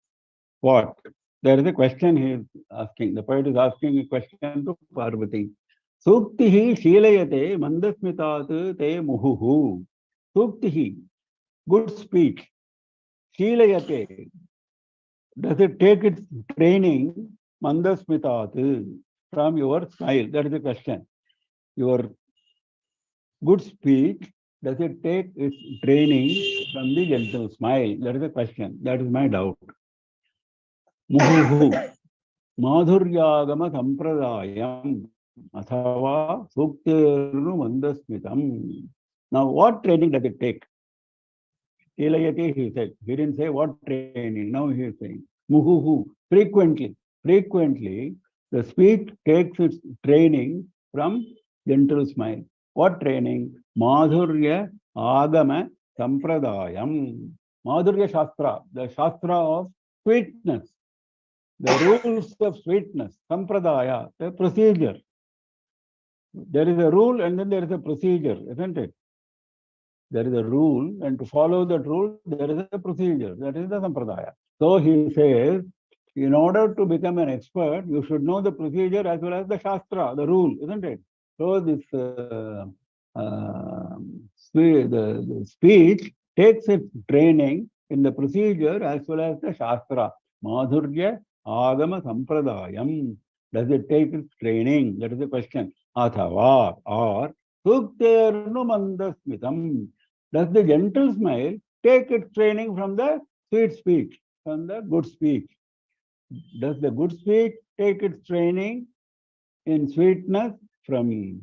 what? There is a question he is asking. The poet is asking a question to Parvati. Suktihi Shilayate Mandasmitat Te Muhuhu. Suktihi, good speech. Shilayate, does it take its training Mandasmitat from your smile? That is the question. Your good speech, does it take its training from the gentle smile? That is the question. That is my doubt. Muhuhu. Madhuryagama sampradayam athava suktirnu mandasmitam. Now, what training does it take? Ilayati, he said. He didn't say what training. Now he is saying. Muhuhu. Frequently, the speech takes its training from gentle smile. What training? Madhurya Agama Sampradayam. Madhurya Shastra, the Shastra of sweetness, the rules of sweetness, Sampradaya, the procedure. There is a rule and then there is a procedure, isn't it? There is a rule, and to follow that rule, there is a procedure. That is the Sampradaya. So he says, in order to become an expert, you should know the procedure as well as the Shastra, the rule, isn't it? So this the speech takes its training in the procedure as well as the Shastra. Madhurya Agama Sampradayam. Does it take its training? That is the question. Athava, or Sukternu Mandasmitam. Does the gentle smile take its training from the sweet speech, from the good speech? Does the good speech take its training in sweetness from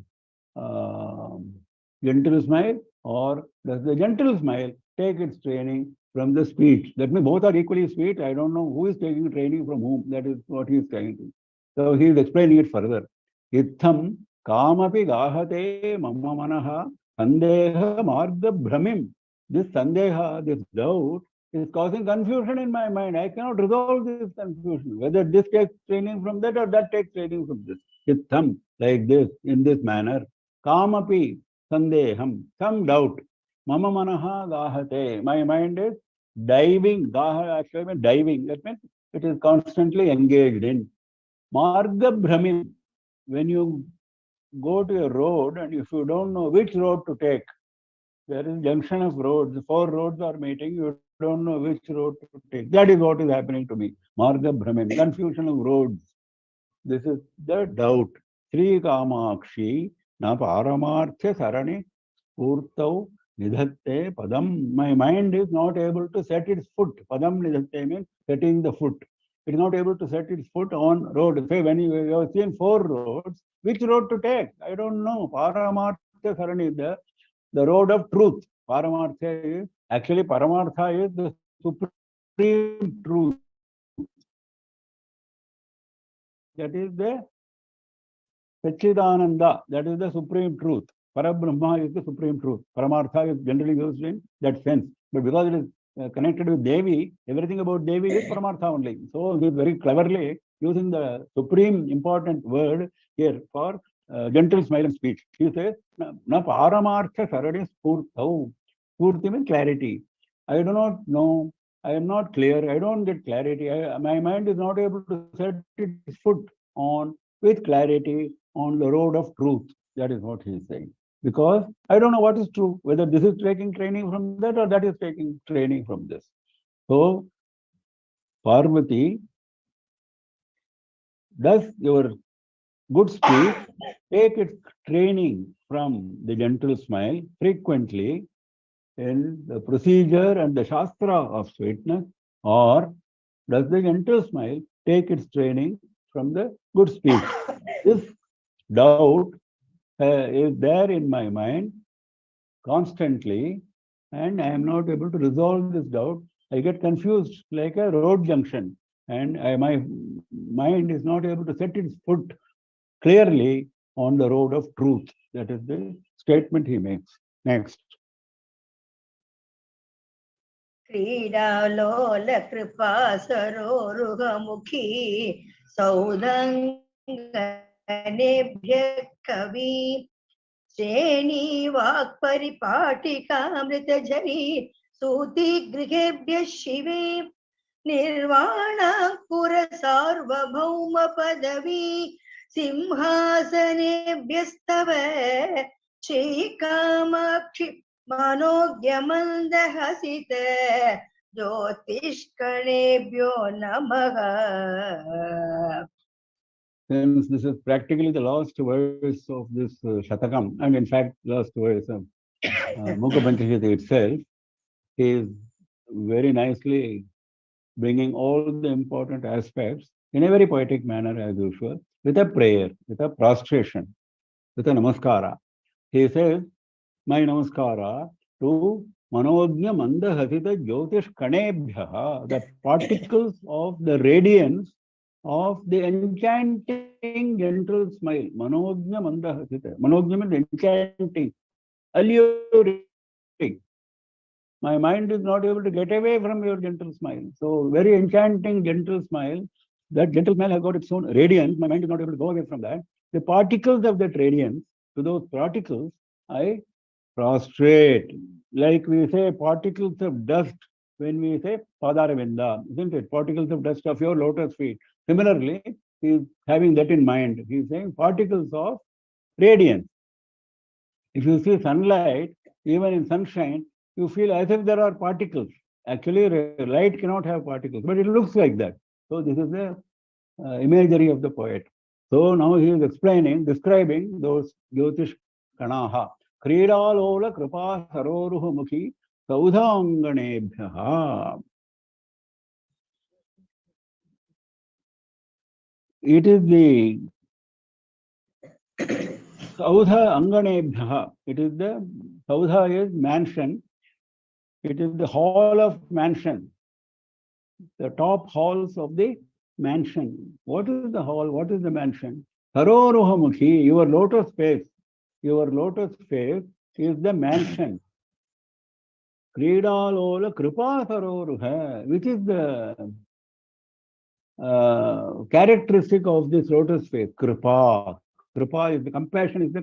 gentle smile, or does the gentle smile take its training from the speech? That means both are equally sweet. I don't know who is taking training from whom. That is what he is trying to. So he is explaining it further. Itham kamapi gahate mamma manaha sandeha marga bhramim. This sandeha, this doubt, is causing confusion in my mind. I cannot resolve this confusion. Whether this takes training from that or that takes training from this. Itham, like this, in this manner. Kamapi sandeham, some doubt. Mama manaha gahate. My mind is diving. Gaha actually means diving. That means it is constantly engaged in. Marga bhramim. When you go to a road and if you don't know which road to take, there is a junction of roads, 4 roads are meeting, you don't know which road to take. That is what is happening to me. Marga Brahmin, confusion of roads. This is the doubt. Sri Kamakshi, na paramarthya sarani, purtau nidhatte padam. My mind is not able to set its foot. Padam nidhatte means setting the foot. It is not able to set its foot on road. Say when you have seen 4 roads, which road to take? I don't know. Paramarthya sarani, the road of truth. Paramartha is, actually Paramartha is the supreme truth. That is the Satchidananda. That is the supreme truth. Parabrahma is the supreme truth. Paramartha is generally used in that sense. But because it is connected with Devi, everything about Devi is Paramartha only. So he is very cleverly using the supreme important word here for gentle smile and speech. He says, na paramartha sarani spurtau. Spurti means clarity. I do not know. I am not clear. I don't get clarity. My mind is not able to set its foot on with clarity on the road of truth. That is what he is saying. Because I don't know what is true, whether this is taking training from that or that is taking training from this. So, Parvati, does your good speech take its training from the gentle smile frequently in the procedure and the Shastra of sweetness, or does the gentle smile take its training from the good speech? This doubt is there in my mind constantly, and I am not able to resolve this doubt. I get confused like a road junction, and my mind is not able to set its foot clearly on the road of truth. That is the statement he makes. Next. क्रीडालोल कृपा सरोरुहमुखी सौदङ्गनेभ्यः कवि श्रेणी वाक्परिपाटिकामृतझरी सूतिगृहेभ्यः शिवे निर्वाणाकुर सार्वभौम पदवी सिंहासनेभ्यस्तव श्रीकामाक्षि मनोज्ञमन्दहसित ज्योतिष्कणेभ्यो नमः. Since this is practically the last verse of this Shatakam, and in fact, last verse of Mookapanchashati itself, he is very nicely bringing all the important aspects in a very poetic manner as usual, with a prayer, with a prostration, with a namaskara. He says, my namaskara to Manojnya Mandahasita Jyotish Kanebhyaha, the particles of the radiance of the enchanting gentle smile. Manojnya Mandahasita. Manojnya means enchanting, alluring. My mind is not able to get away from your gentle smile. So, very enchanting gentle smile. That gentle smile has got its own radiance. My mind is not able to go away from that. The particles of that radiance, to those particles, I prostrate. Like we say, particles of dust when we say Padaravinda, isn't it? Particles of dust of your lotus feet. Similarly, he is having that in mind. He is saying particles of radiance. If you see sunlight, even in sunshine, you feel as if there are particles. Actually, light cannot have particles, but it looks like that. So this is the imagery of the poet. So now he is explaining, describing those Jyotish Kanaha. Kridalola Kripa Saroruhu Mukhi Saudhanganebhyaha. It is the Saudha Anganebhyaha. It is the Saudha is mansion. It is the hall of mansion, the top halls of the mansion. What is the hall? What is the mansion? Saroruhamukhi, your lotus face. Your lotus face is the mansion. Kridalola Kripa Saroruha, which is the characteristic of this lotus face. Kripa. Kripa is the compassion, is the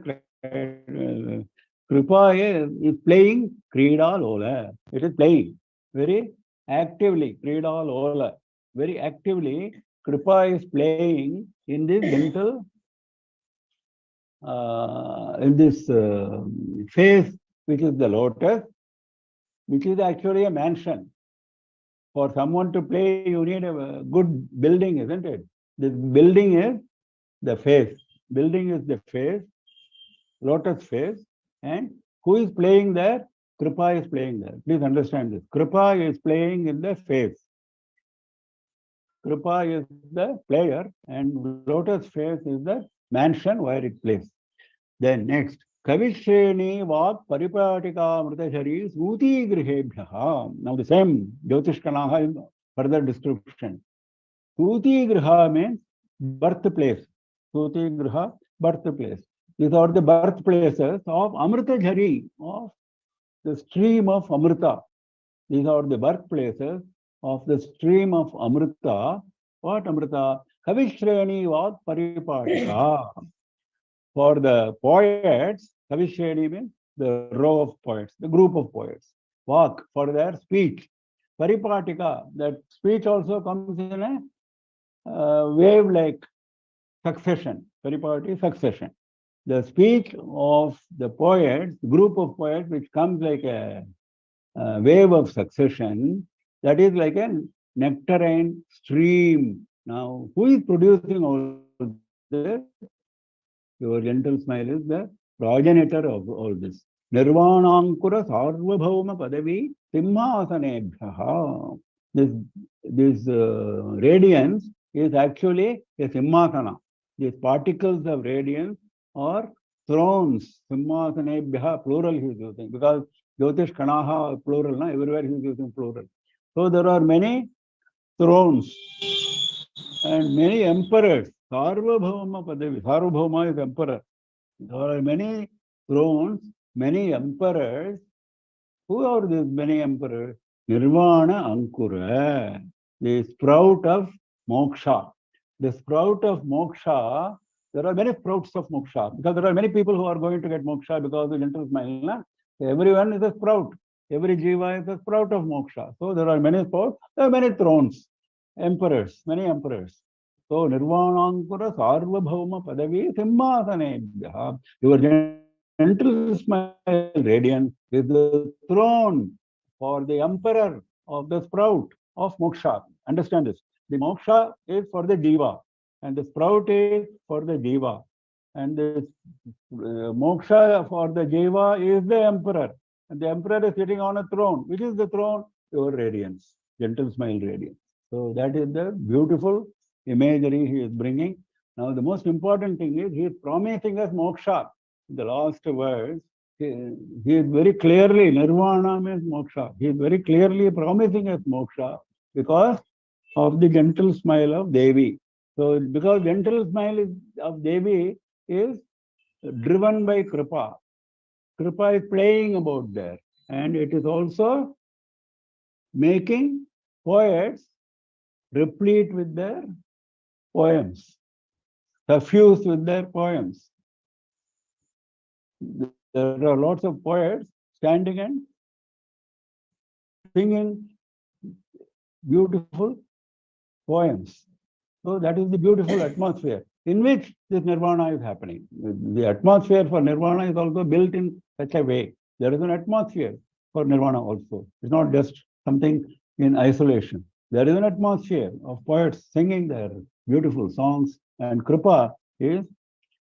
Kripa is playing Kridalola. It is playing very actively. Kridalola. Very actively, Kripa is playing in this gentle, in this face, which is the lotus, which is actually a mansion. For someone to play, you need a good building, isn't it? This building is the face. Building is the face, lotus face. And who is playing there? Kripa is playing there. Please understand this. Kripa is playing in the face. Kripa is the player and lotus face is the mansion where it plays. Then next, Kavishreni Vak Paripatika Mritashari Suti Grihebhyaha. Now the same Jyotishkanaha is further description. Suti Griha means birthplace. Suti Griha, birthplace. These are the birthplaces of Amrita Jhari, of the stream of Amrita. These are the birthplaces of the stream of Amrita. What Amrita? Kavishreni Vak Paripatika. For the poets, Kavishreni means the row of poets, the group of poets. walk, for their speech. Paripatika, that speech also comes in a wave-like succession. Paripati, succession. The speech of the poets, group of poets, which comes like a wave of succession, that is like a nectarine stream. Now, who is producing all this? Your gentle smile is the progenitor of all this. Nirvanankura sarvabhauma padavi simhasanebhyaha. This radiance is actually a simhasana. These particles of radiance are thrones. Simhasanebhyaha, plural he is using, because Jyotish Kanaha, plural, na? Everywhere he is using plural. So there are many thrones and many emperors. Sarvabhauma padavi. Sarvabhauma is emperor. There are many thrones, many emperors. Who are these many emperors? Nirvana Ankura, the sprout of moksha. The sprout of moksha, there are many sprouts of moksha, because there are many people who are going to get moksha because of gentle smile. Na? Everyone is a sprout. Every jiva is a sprout of moksha. So there are many sprouts, there are many thrones, emperors, many emperors. So Nirvanankura Sarvabhauma Padavi Simhasanebhyaha. Your gentle smile radiance is the throne for the emperor of the sprout of moksha. Understand this. The moksha is for the jiva, and the sprout is for the jiva. And the moksha for the jiva is the emperor. And the emperor is sitting on a throne. Which is the throne? Your radiance, gentle smile radiance. So that is the beautiful imagery he is bringing. Now the most important thing is he is promising us moksha. In the last verse, he is very clearly, nirvana means moksha. He is very clearly promising us moksha because of the gentle smile of Devi. So because gentle smile of Devi is driven by Kripa. Kripa is playing about there. And it is also making poets replete with their poems, suffused with their poems. There are lots of poets standing and singing beautiful poems. So that is the beautiful atmosphere in which this nirvana is happening. The atmosphere for nirvana is also built in such a way. There is an atmosphere for nirvana also. It's not just something in isolation. There is an atmosphere of poets singing their beautiful songs, and Kripa is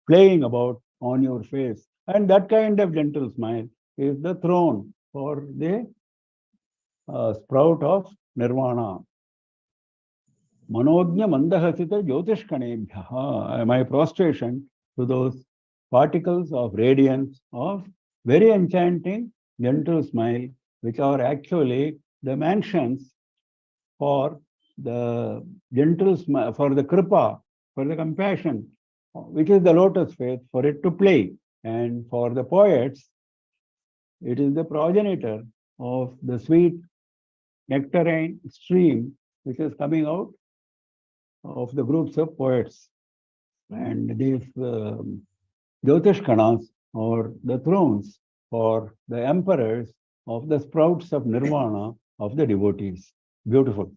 playing about on your face. And that kind of gentle smile is the throne for the sprout of nirvana. Manognya mandahasita jyotishkanebhyaha. My prostration to those particles of radiance of very enchanting gentle smile, which are actually the mansions for the gentle smile, for the kripa, for the compassion, which is the lotus face, for it to play. And for the poets, it is the progenitor of the sweet nectarine stream which is coming out of the groups of poets. And these Jyotish Kanas, or the thrones, or the emperors of the sprouts of nirvana of the devotees. Beautiful.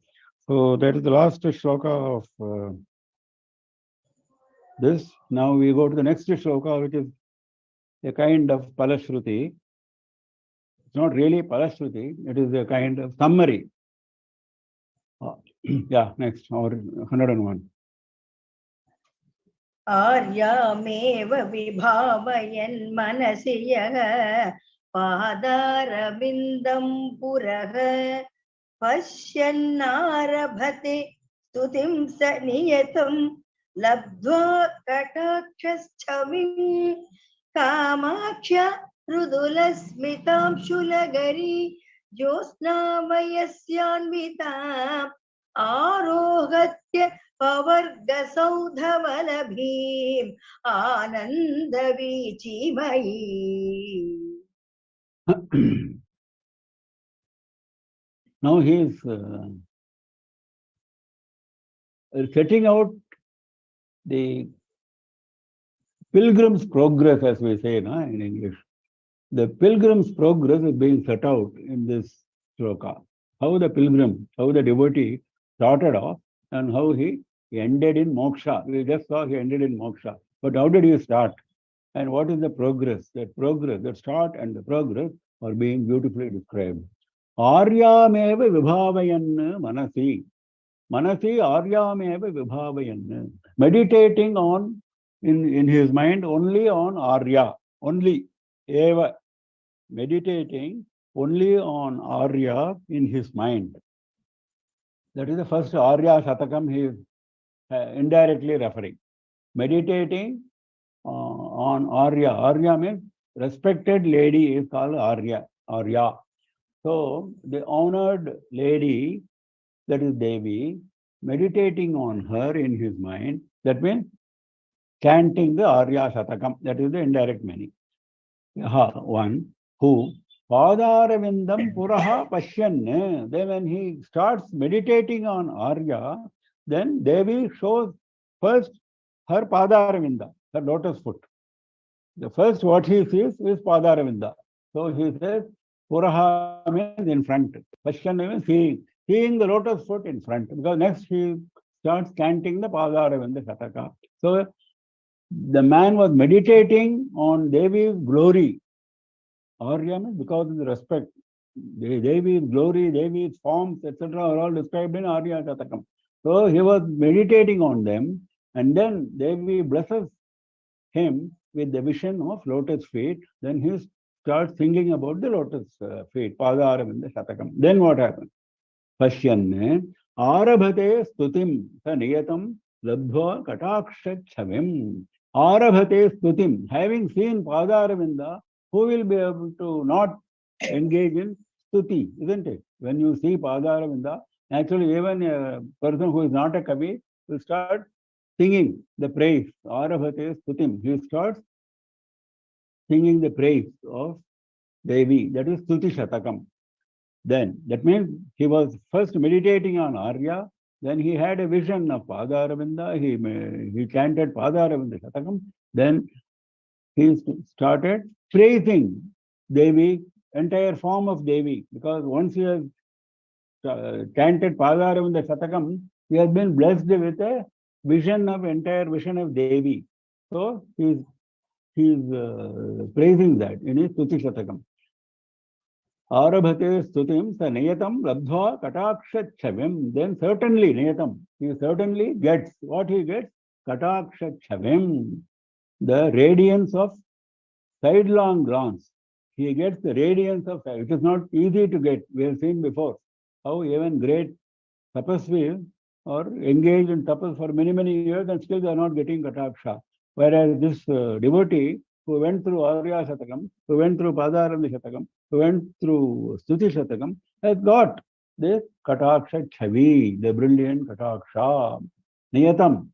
So that is the last shloka of this. Now we go to the next shloka, which is a kind of Palashruti. It's not really Palashruti, it is a kind of summary. Yeah, next, or 101. आर्यामेव विभावयन् मनसि यः पादारविन्दं पुरः पश्यन्नारभते स्तुतिं स नियतं लब्ध्वा कटाक्षच्छविं कामाक्ष्य मृदुलस्मितां शुलगरी ज्योत्स्नामयस्यान्विता आरोहत्य पवर्गसौधवलभीम् आनन्दवीचिमयी. Now he is setting out the pilgrim's progress, as we say in English. The pilgrim's progress is being set out in this shloka. How the pilgrim, how the devotee started off and how he ended in moksha. We just saw he ended in moksha. But how did he start? And what is the progress? That start and the progress are being beautifully described. Aryameva vibhavayan manasi. Manasi aryameva vibhavayan. Meditating on, in his mind, only on Arya. Only. Eva. Meditating only on Arya in his mind. That is the first Arya Shatakam he is indirectly referring. Meditating on Arya. Arya means respected lady is called Arya. Arya. So the honored lady, that is Devi, meditating on her in his mind, that means chanting the Arya Shatakam. That is the indirect meaning. One who Padaravindam Puraha Pashyan. Then when he starts meditating on Arya, then Devi shows first her Padaravinda, her lotus foot. The first what he sees is Padaravinda. So he says Puraha means in front. Pashyan means seeing the lotus foot in front. Because next he starts chanting the Padaravinda Shataka. So the man was meditating on Devi's glory. Arya means because of the respect. Devi's glory, Devi's forms, etc. are all described in Arya Shatakam. So he was meditating on them, and then Devi blesses him with the vision of lotus feet. Then he starts thinking about the lotus feet, Padaravinda Shatakam. Then what happens? Pashyan Arabhate Stutim Niyatam Labdhva Kataksha Chavim. Arabhate Stutim. Having seen Padaravinda, who will be able to not engage in stuti, isn't it? When you see Padaravinda, actually even a person who is not a Kavi will start singing the praise. Arabhate Stutim. He starts singing the praise of Devi. That is Stuti Shatakam. Then, that means he was first meditating on Arya, then he had a vision of Padaravinda, he chanted Padaravinda Shatakam, then he started praising Devi, entire form of Devi, because once he has chanted Padaravinda Shatakam, he has been blessed with a entire vision of Devi. So he is praising that in his Stuti Shatakam. Arabhate stutim sa niyatam labdhva kataksha chavim. Then certainly niyatam, he certainly gets what he gets, kataksha chavim, the radiance of sidelong glance. He gets the radiance of, it is not easy to get. We have seen before how even great tapasvis are engaged in tapas for many, many years and still they are not getting kataksha. Whereas this devotee who went through Arya Shatakam, who went through Padarandi Shatakam, who went through Stuti Shatakam, has got this Kataksha Chavi, the brilliant Kataksha, Niyatam,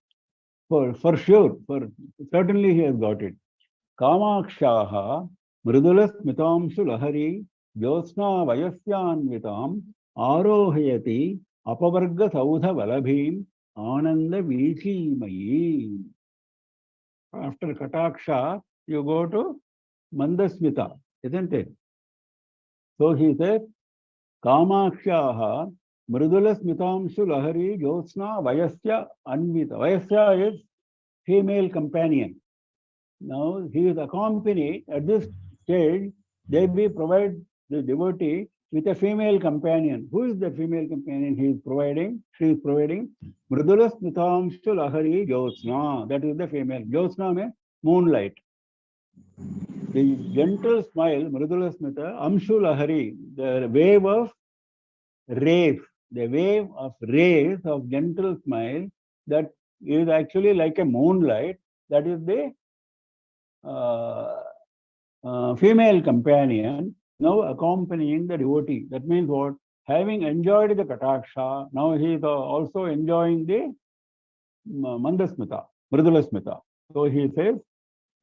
for sure, for certainly he has got it. Kamakshaha, Mridula Smitamshu Lahari, Jyotsna Vayasyanvitam, Arohayati, Apavarga Saudha Valabhim, Ananda Vichi Mayi. After Kataksha, you go to Mandasmita, isn't it? So he said, Kamakshaha, Mridula Smitamshu Lahari, Jyotsna Vayasya Anvita. Vayasya is female companion. Now he is accompanied at this stage, Devi provides the devotee with a female companion. Who is the female companion he is providing? She is providing Mridula Smitamshu Lahari Jyotsna. That is the female. Jyotsna means moonlight. The gentle smile, Mridula Smita, Amshu Lahari, the wave of rays, of gentle smile that is actually like a moonlight. That is the female companion now accompanying the devotee. That means what? Having enjoyed the Kataksha, now he is also enjoying the Mandasmita, Mridula Smita. So he says,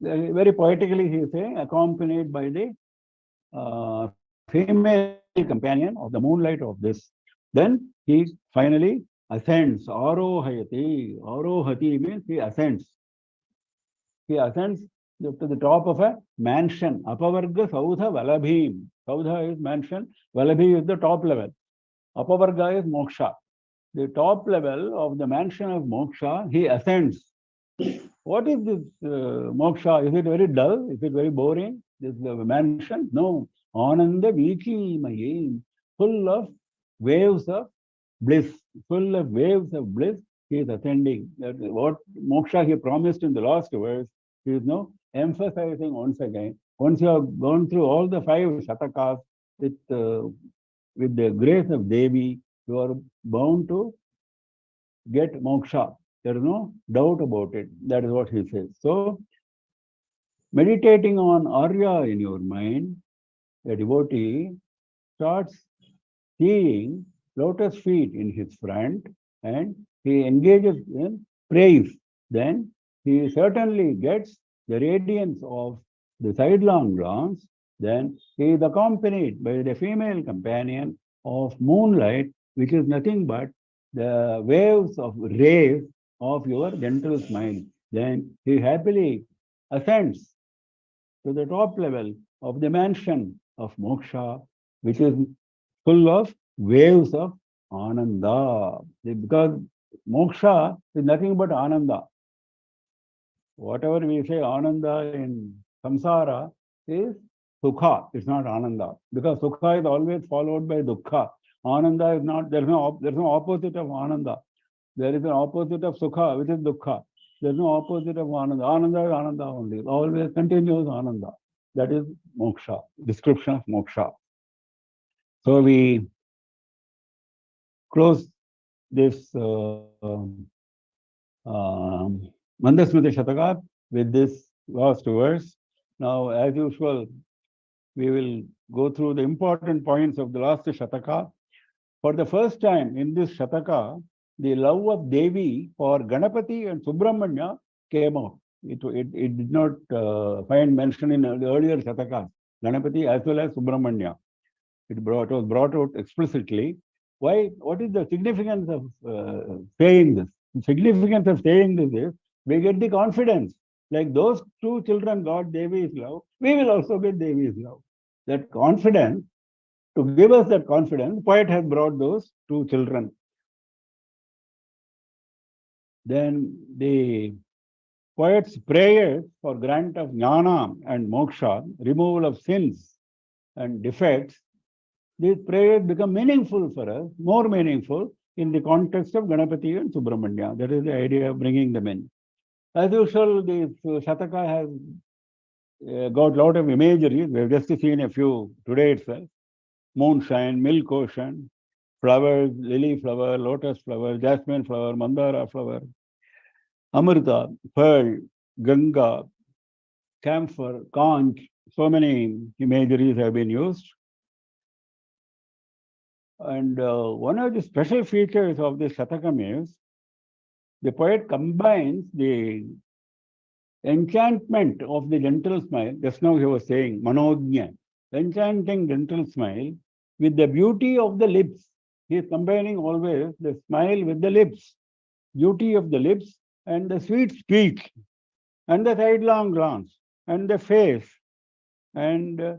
very poetically he is saying, accompanied by the female companion of the moonlight of this. Then he finally ascends. Arohayati. Arohati means he ascends. He ascends to the top of a mansion. Apavarga Saudha Valabhim. Saudha is mansion, Valabhi is the top level. Apavarga is moksha. The top level of the mansion of moksha, he ascends. What is this moksha? Is it very dull? Is it very boring? This mansion? No. Ananda Vichi Mayim, full of waves of bliss, full of waves of bliss. He is ascending. That is what moksha he promised in the last verse. He is now emphasizing once again. Once you have gone through all the 5 shatakas with the grace of Devi, you are bound to get moksha. There is no doubt about it. That is what he says. So, meditating on Arya in your mind, a devotee starts seeing lotus feet in his front and he engages in praise. Then he certainly gets the radiance of the sidelong glance. Then he is accompanied by the female companion of moonlight, which is nothing but the waves of rays of your gentle smile. Then he happily ascends to the top level of the mansion of moksha, which is full of waves of ananda. Because moksha is nothing but ananda. Whatever we say ananda in samsara is sukha. It's not ananda. Because sukha is always followed by dukkha. Ananda is not, there's no opposite of ananda. There is an opposite of sukha, which is dukkha. There's no opposite of ananda. Ananda is ananda only. Always continuous ananda. That is moksha, description of moksha. So we close this Mandasmriti Shataka with this last verse. Now, as usual, we will go through the important points of the last Shataka. For the first time in this Shataka, the love of Devi for Ganapati and Subramanya came out. It did not find mention in the earlier Shatakas, Ganapati as well as Subramanya. It was brought out explicitly. Why? What is the significance of saying this? The significance of saying this is we get the confidence. Like those 2 children got Devi's love, we will also get Devi's love. That confidence, to give us that confidence, the poet has brought those 2 children. Then the poet's prayers for grant of jnana and moksha, removal of sins and defects, these prayers become meaningful for us, more meaningful in the context of Ganapati and Subramanya. That is the idea of bringing them in. As usual, this Shataka has got a lot of imagery. We have just seen a few today itself. Moonshine, milk ocean, flowers, lily flower, lotus flower, jasmine flower, mandara flower, amrita, pearl, Ganga, camphor, conch. So many imageries have been used. And one of the special features of this Shatakam is the poet combines the enchantment of the gentle smile, just now he was saying, Manognya, enchanting gentle smile, with the beauty of the lips. He is combining always the smile with the lips, beauty of the lips and the sweet speech, and the sidelong glance, and the face, and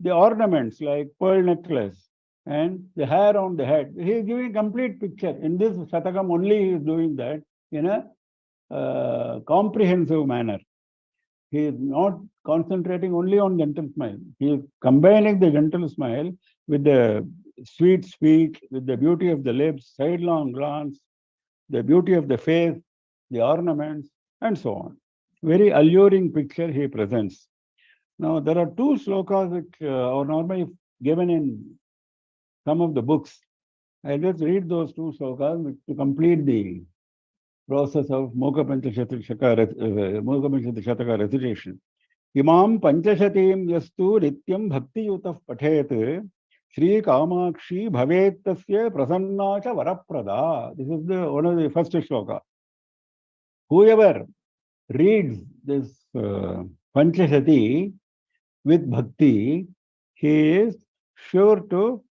the ornaments like pearl necklace, and the hair on the head. He is giving complete picture. In this Shatakam only he is doing that in a comprehensive manner. He is not concentrating only on gentle smile. He is combining the gentle smile with the sweet speech, with the beauty of the lips, sidelong glance, the beauty of the face, the ornaments, and so on. Very alluring picture he presents. Now, there are 2 slokas which are normally given in some of the books. I'll just read those 2 slokas to complete the process of Mookapanchashati Shataka recitation. Imam Panchashatim yastu rityam bhakti yutah pathet Shri Kamakshi bhavet tasya prasanna cha varaprada. This is one of the first shloka. Whoever reads this Panchashati with bhakti, he is sure to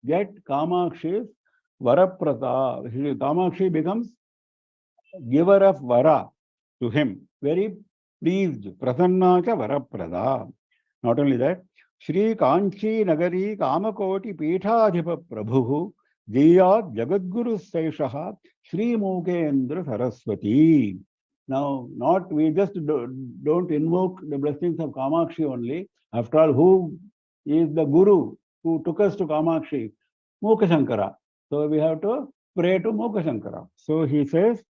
get Kamakshi's varaprada. Kamakshi becomes giver of vara to him. Very pleased, prasanna cha varaprada. Not only that, Shri Kanchi Nagari Kamakoti Peethadhipa Prabhu Jiyat Jagadguru Sewa Sri Mookendra Saraswati. Now, not we just don't invoke the blessings of Kamakshi only. After all, who is the Guru who took us to Kamakshi? Mookapanshankara. So we have to pray to Mookapanshankara. So he says,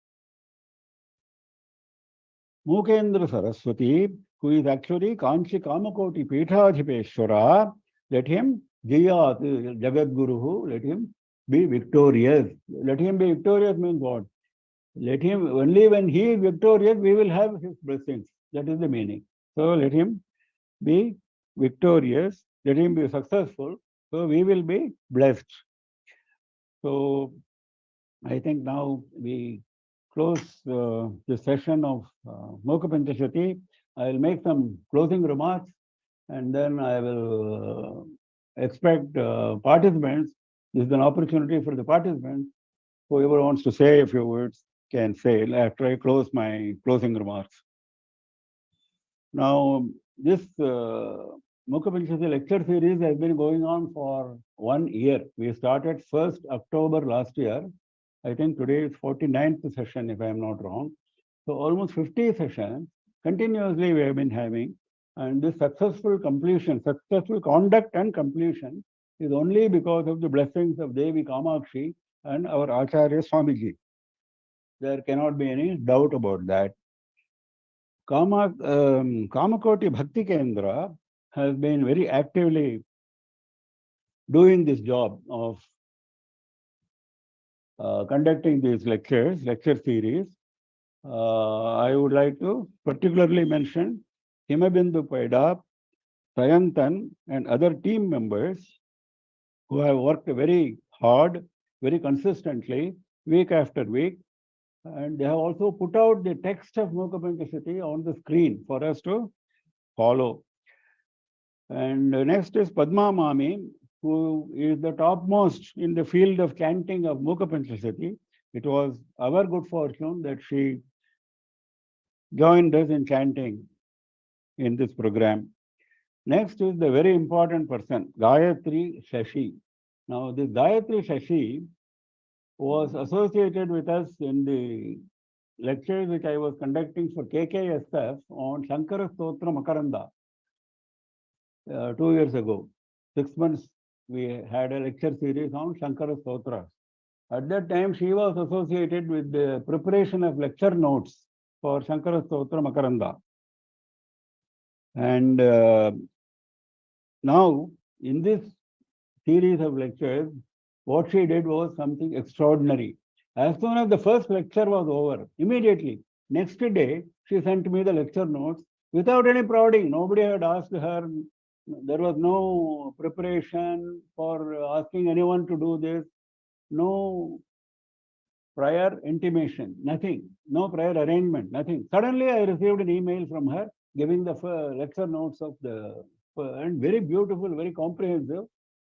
Mookendra Saraswati, who is actually Kanchi Kamakoti Peethadhipeshwara, let him Jiyat Jagadguru, let him be victorious. Let him be victorious means what? Let him, only when he is victorious, we will have his blessings. That is the meaning. So let him be victorious, let him be successful, so we will be blessed. So I think now we close the session of Mookapanchashati. I will make some closing remarks and then I will expect participants. This is an opportunity for the participants. Whoever wants to say a few words can say after I close my closing remarks. Now, this Mookapanchashati lecture series has been going on for 1 year. We started 1st October last year. I think today is 49th session, if I am not wrong. So almost 50 sessions continuously we have been having. And this successful completion, successful conduct and completion is only because of the blessings of Devi Kamakshi and our Acharya Swamiji. There cannot be any doubt about that. Kamakoti Bhakti Kendra has been very actively doing this job of conducting these lecture series. I would like to particularly mention Himabindu Paida, Sayantan, and other team members who have worked very hard, very consistently, week after week. And they have also put out the text of Mookapanchashati on the screen for us to follow. And next is Padma Mami, who is the topmost in the field of chanting of Mookapanchashati. It was our good fortune that she joined us in chanting in this program. Next is the very important person, Gayatri Shashi. Now, this Gayatri Shashi was associated with us in the lectures which I was conducting for KKSF on Shankara Stotra Makaranda 2 years ago. 6 months we had a lecture series on Shankara Stotra. At that time, she was associated with the preparation of lecture notes for Shankara Stotra Makaranda. And now, in this series of lectures, what she did was something extraordinary. As soon as the first lecture was over, immediately, next day, she sent me the lecture notes without any prodding. Nobody had asked her. There was no preparation for asking anyone to do this. No prior intimation, nothing. No prior arrangement, nothing. Suddenly, I received an email from her giving the lecture notes of the, and very beautiful, very comprehensive.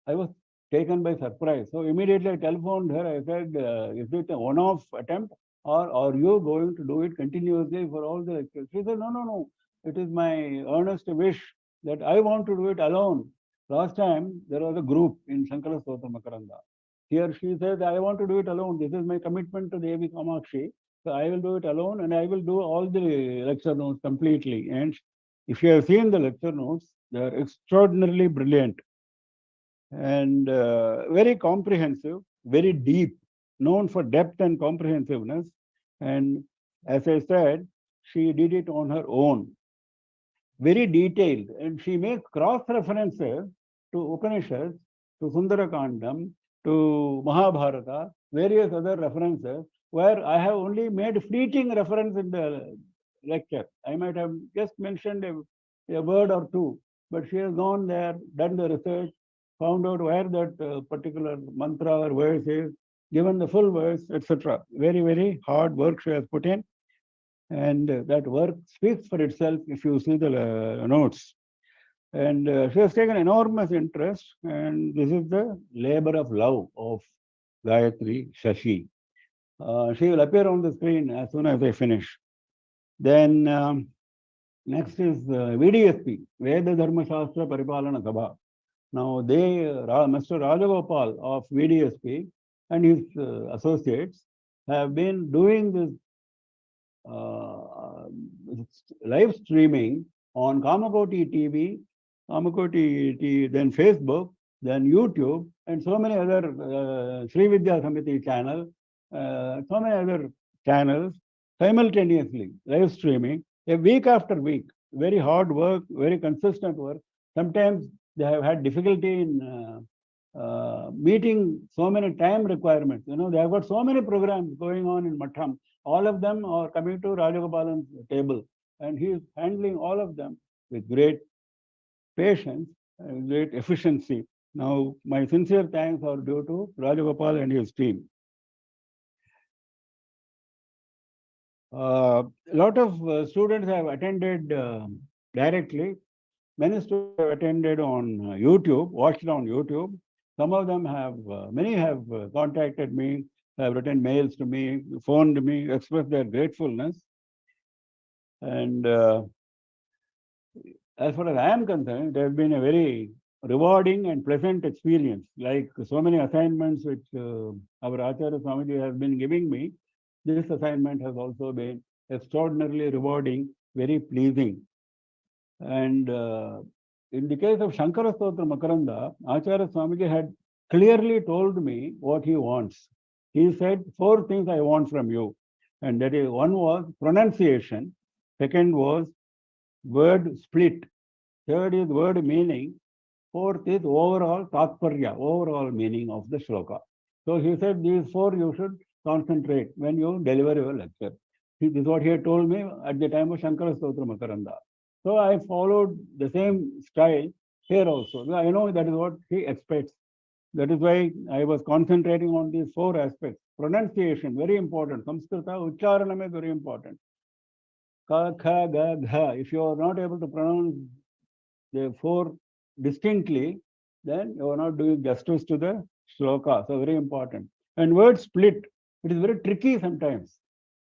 I was taken by surprise. So immediately I telephoned her. I said, is it a one-off attempt or are you going to do it continuously for all the lectures? She said, no. It is my earnest wish that I want to do it alone. Last time there was a group in Shankara Stotra Makaranda. Here she says, I want to do it alone. This is my commitment to Devi Kamakshi. So I will do it alone and I will do all the lecture notes completely. And if you have seen the lecture notes, they are extraordinarily brilliant and very comprehensive, very deep, known for depth and comprehensiveness. And as I said, she did it on her own, very detailed. And she makes cross references to Upanishads, to Sundarakandam, to Mahabharata, various other references, where I have only made fleeting reference in the lecture. I might have just mentioned a word or two, but she has gone there, done the research, found out where that particular mantra or verse is, given the full verse, etc. Very, very hard work she has put in. And that work speaks for itself if you see the notes. And she has taken enormous interest, and this is the labor of love of Gayatri Shashi. She will appear on the screen as soon as I finish. Then Next is VDSP, Veda Dharma Shastra Paripalana Sabha. Now Mr. Rajagopal of VDSP and his associates have been doing this live streaming on Kamakoti TV, then Facebook, then YouTube, and so many other Sri Vidya Samiti channel, so many other channels simultaneously live streaming a week after week. Very hard work, very consistent work. Sometimes they have had difficulty in meeting so many time requirements. You know, they have got so many programs going on in Matham. All of them are coming to Rajagopalan's table, and he is handling all of them with great patience and great efficiency. Now, my sincere thanks are due to Rajagopal and his team. A lot of students have attended directly. Many students have attended on YouTube, watched on YouTube. Some of them have, many have contacted me, have written mails to me, phoned me, expressed their gratefulness. And as far as I am concerned, it has been a very rewarding and pleasant experience. Like so many assignments which our Acharya Swamiji has been giving me, this assignment has also been extraordinarily rewarding, very pleasing. And in the case of Shankara Stotra Makaranda, Acharya Swamiji had clearly told me what he wants. He said, 4 things I want from you. And that is, one was pronunciation, second was word split, third is word meaning, fourth is overall tatparya, overall meaning of the shloka. So he said, these 4 you should concentrate when you deliver your lecture. This is what he had told me at the time of Shankara Stotra Makaranda. So I followed the same style here also. I know that is what he expects. That is why I was concentrating on these 4 aspects. Pronunciation, very important. Samskrita, Ucharanam is very important. Ka, kha, ga, gha. If you are not able to pronounce the 4 distinctly, then you are not doing justice to the shloka. So very important. And word split, it is very tricky sometimes.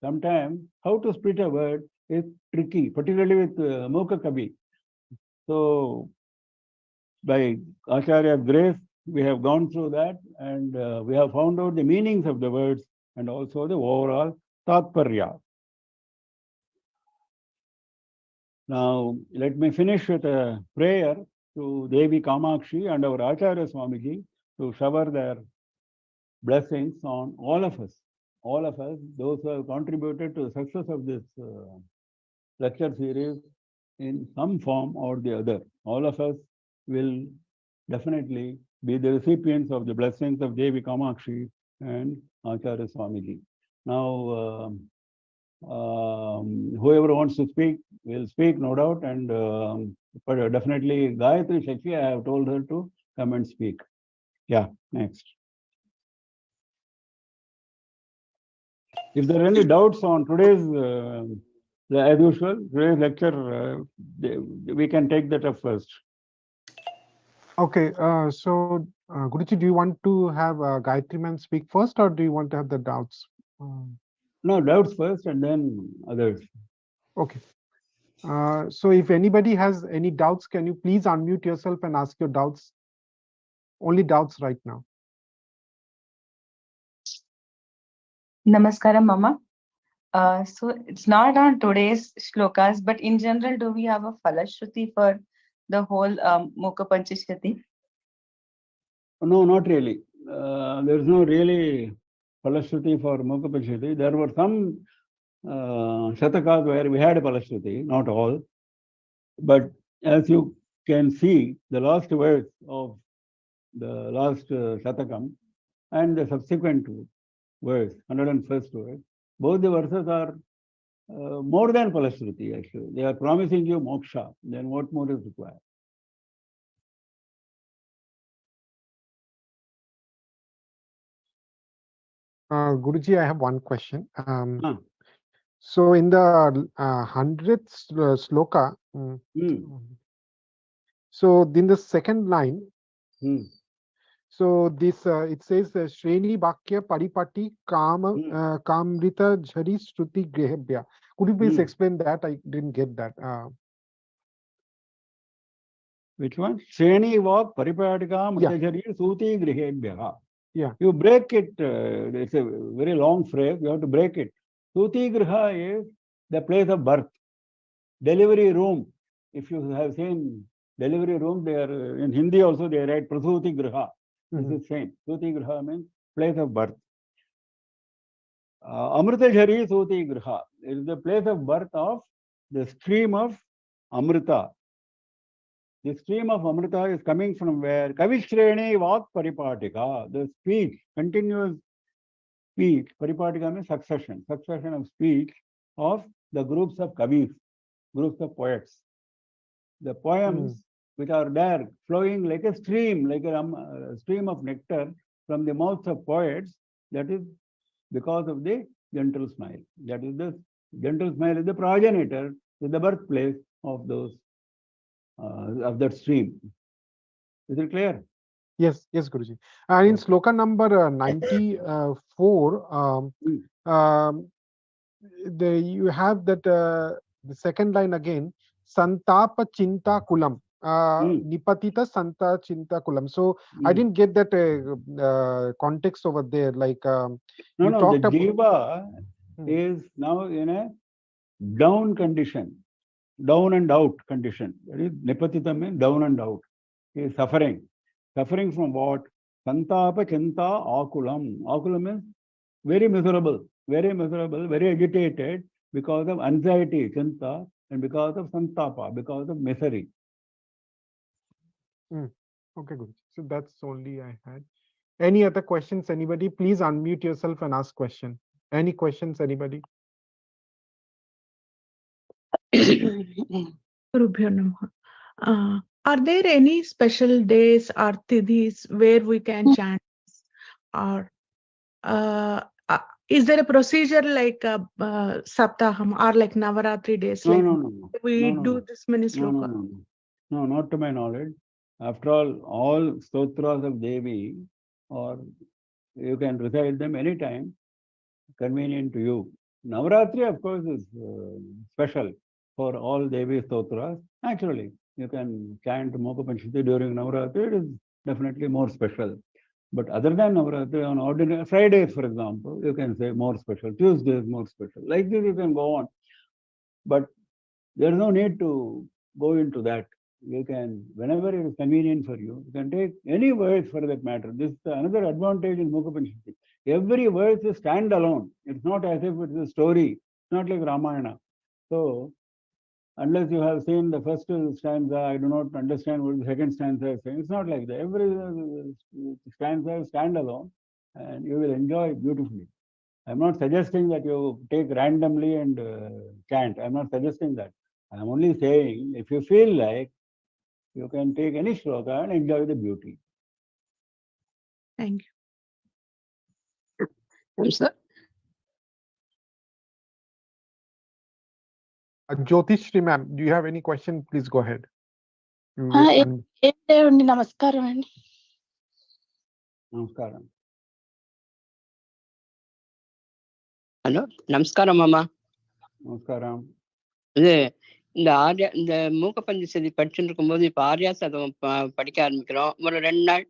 Sometimes how to split a word is tricky, particularly with Mookapanchashati. So by Acharya's grace, we have gone through that, and we have found out the meanings of the words and also the overall tatparya. Now, let me finish with a prayer to Devi Kamakshi and our Acharya Swamiji to shower their blessings on all of us, those who have contributed to the success of this lecture series in some form or the other. All of us will definitely be the recipients of the blessings of Devi Kamakshi and Acharya Swamiji. Now, whoever wants to speak will speak, no doubt, and but definitely Gayatri Shakti, I have told her to come and speak. Yeah, next. If there are any doubts on today's, as usual, today's lecture, we can take that up first. Okay, so Guruji, do you want to have Gayatri ma'am speak first, or do you want to have the doubts? No, doubts first and then others. Okay. So if anybody has any doubts, can you please unmute yourself and ask your doubts? Only doubts right now. Namaskaram, Mama. So it's not on today's shlokas, but in general, do we have a falashruti for the whole Mookapanchashati? No, not really. There is no really falashruti for Mookapanchashati. There were some shatakas where we had a falashruti, not all. But as you can see, the last verse of the last shatakam and the subsequent verse, 101st verse, both the verses are more than falashruti actually. They are promising you moksha. Then what more is required? Guruji, I have one question. Huh. So in the 100th sloka, so in the second line, So this it says Shreni Bhakya Paripati Kama Kamrita Jhari Shruti Grehebhya. Could you please explain that? I didn't get that. Which one? Shreni Vak Paripatika Mritajari Suti Grihebhya. Yeah. You break it. It's a very long phrase. You have to break it. Suti Griha is the place of birth. Delivery room. If you have seen delivery room, they are in Hindi also they write Prasuti Griha. This is same. Suti Griha means place of birth. Amrita Jhari Suti Griha is the place of birth of the stream of Amrita. The stream of Amrita is coming from where? Kavishreni Vak Paripatika. The speech, continuous speech. Paripatika means succession. Succession of speech of the groups of Kavis, groups of poets. The poems which are there flowing like a stream, like a stream of nectar from the mouths of poets, that is because of the gentle smile. That is the gentle smile is the progenitor, is the birthplace of those of that stream. Is it clear? Yes, yes, Guruji. And in sloka number 94, you have that the second line again, Santapa Chinta Kulam. Nipatita Santa Chinta Kulam. So I didn't get that context over there. Like no, the jiva is now in a down condition, down and out condition. That is Nipatita means down and out. He is suffering. Suffering from what? Santapa Chinta Akulam. Akulam means very miserable, very agitated because of anxiety, Chinta, and because of Santapa, because of misery. Okay, good. So that's only I had. Any other questions, anybody? Please unmute yourself and ask question. Any questions, anybody? Are there any special days or tidis where we can chant, or is there a procedure like Saptaham or like Navaratri days? No. We do this many slokas. No, not to my knowledge. After all stotras of Devi, or you can recite them anytime, convenient to you. Navaratri, of course, is special for all Devi stotras. Naturally, you can chant Mookapanchashati during Navaratri, it is definitely more special. But other than Navaratri, on ordinary Fridays, for example, you can say more special. Tuesdays, more special. Like this, you can go on. But there is no need to go into that. You can, whenever it is convenient for you, you can take any verse for that matter. This is another advantage in Mookapanchashati. Every verse is standalone. It's not as if it's a story. It's not like Ramayana. So, unless you have seen the first stanza, I do not understand what the second stanza is saying. It's not like that. Every stanza is standalone, and you will enjoy it beautifully. I'm not suggesting that you take randomly and chant. I'm not suggesting that. I'm only saying, if you feel like, you can take any shloka and enjoy the beauty. Thank you. Sir. Jyotishri ma'am, do you have any question? Please go ahead. Namaskaram అండి. Namaskaram. Hello நமஸ்காரம் மாமா. Namaskaram. இது இந்த மூக்கப்பஞ்சசதி படிச்சுட்டு இருக்கும்போது இப்ப ஆர்யா சதம் படிக்க ஆரம்பிக்கிறோம். ஒரு 2 நாள்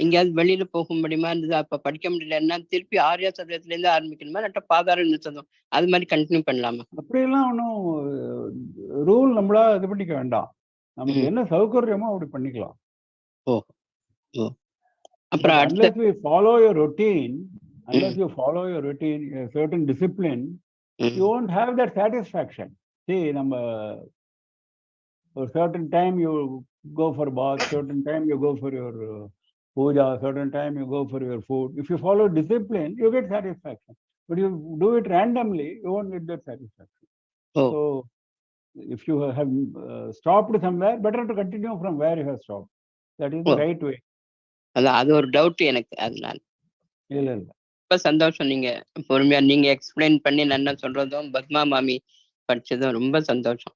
எங்கேயாவது வெளியில போக முடியுமா இருந்தது, அப்ப படிக்க முடியலன்னா திருப்பி ஆர்யா சதத்துல இருந்து ஆரம்பிக்கணுமா, இல்லாட்டா பாதார சதம் அது மாதிரி கண்டினியூ பண்ணலாமா? அப்படியெல்லாம் ஒன்றும் ரூல் நம்மளா இது பண்ணிக்க வேண்டாம். நமக்கு என்ன சௌகரியமோ அப்படி பண்ணிக்கலாம். ஓ ஓ அப்புறம் unless you follow your routine, a certain discipline, you won't have that satisfaction. See, நம்ம a certain time you go for bath, certain time you go for your puja, certain time you go for your food. If you follow discipline, you get satisfaction. But you do it randomly, you won't get that satisfaction. So, if you have stopped somewhere, better to continue from where you have stopped. That is the right way. அது ஒரு doubt எனக்கு. அதனால இல்ல ரொம்ப சந்தோஷம், நீங்க பொறுமையா நீங்க எக்ஸ்பிளைன் பண்ணி நல்லா சொல்றதும் பத்மா மாமி படிச்சதும் ரொம்ப சந்தோஷம்.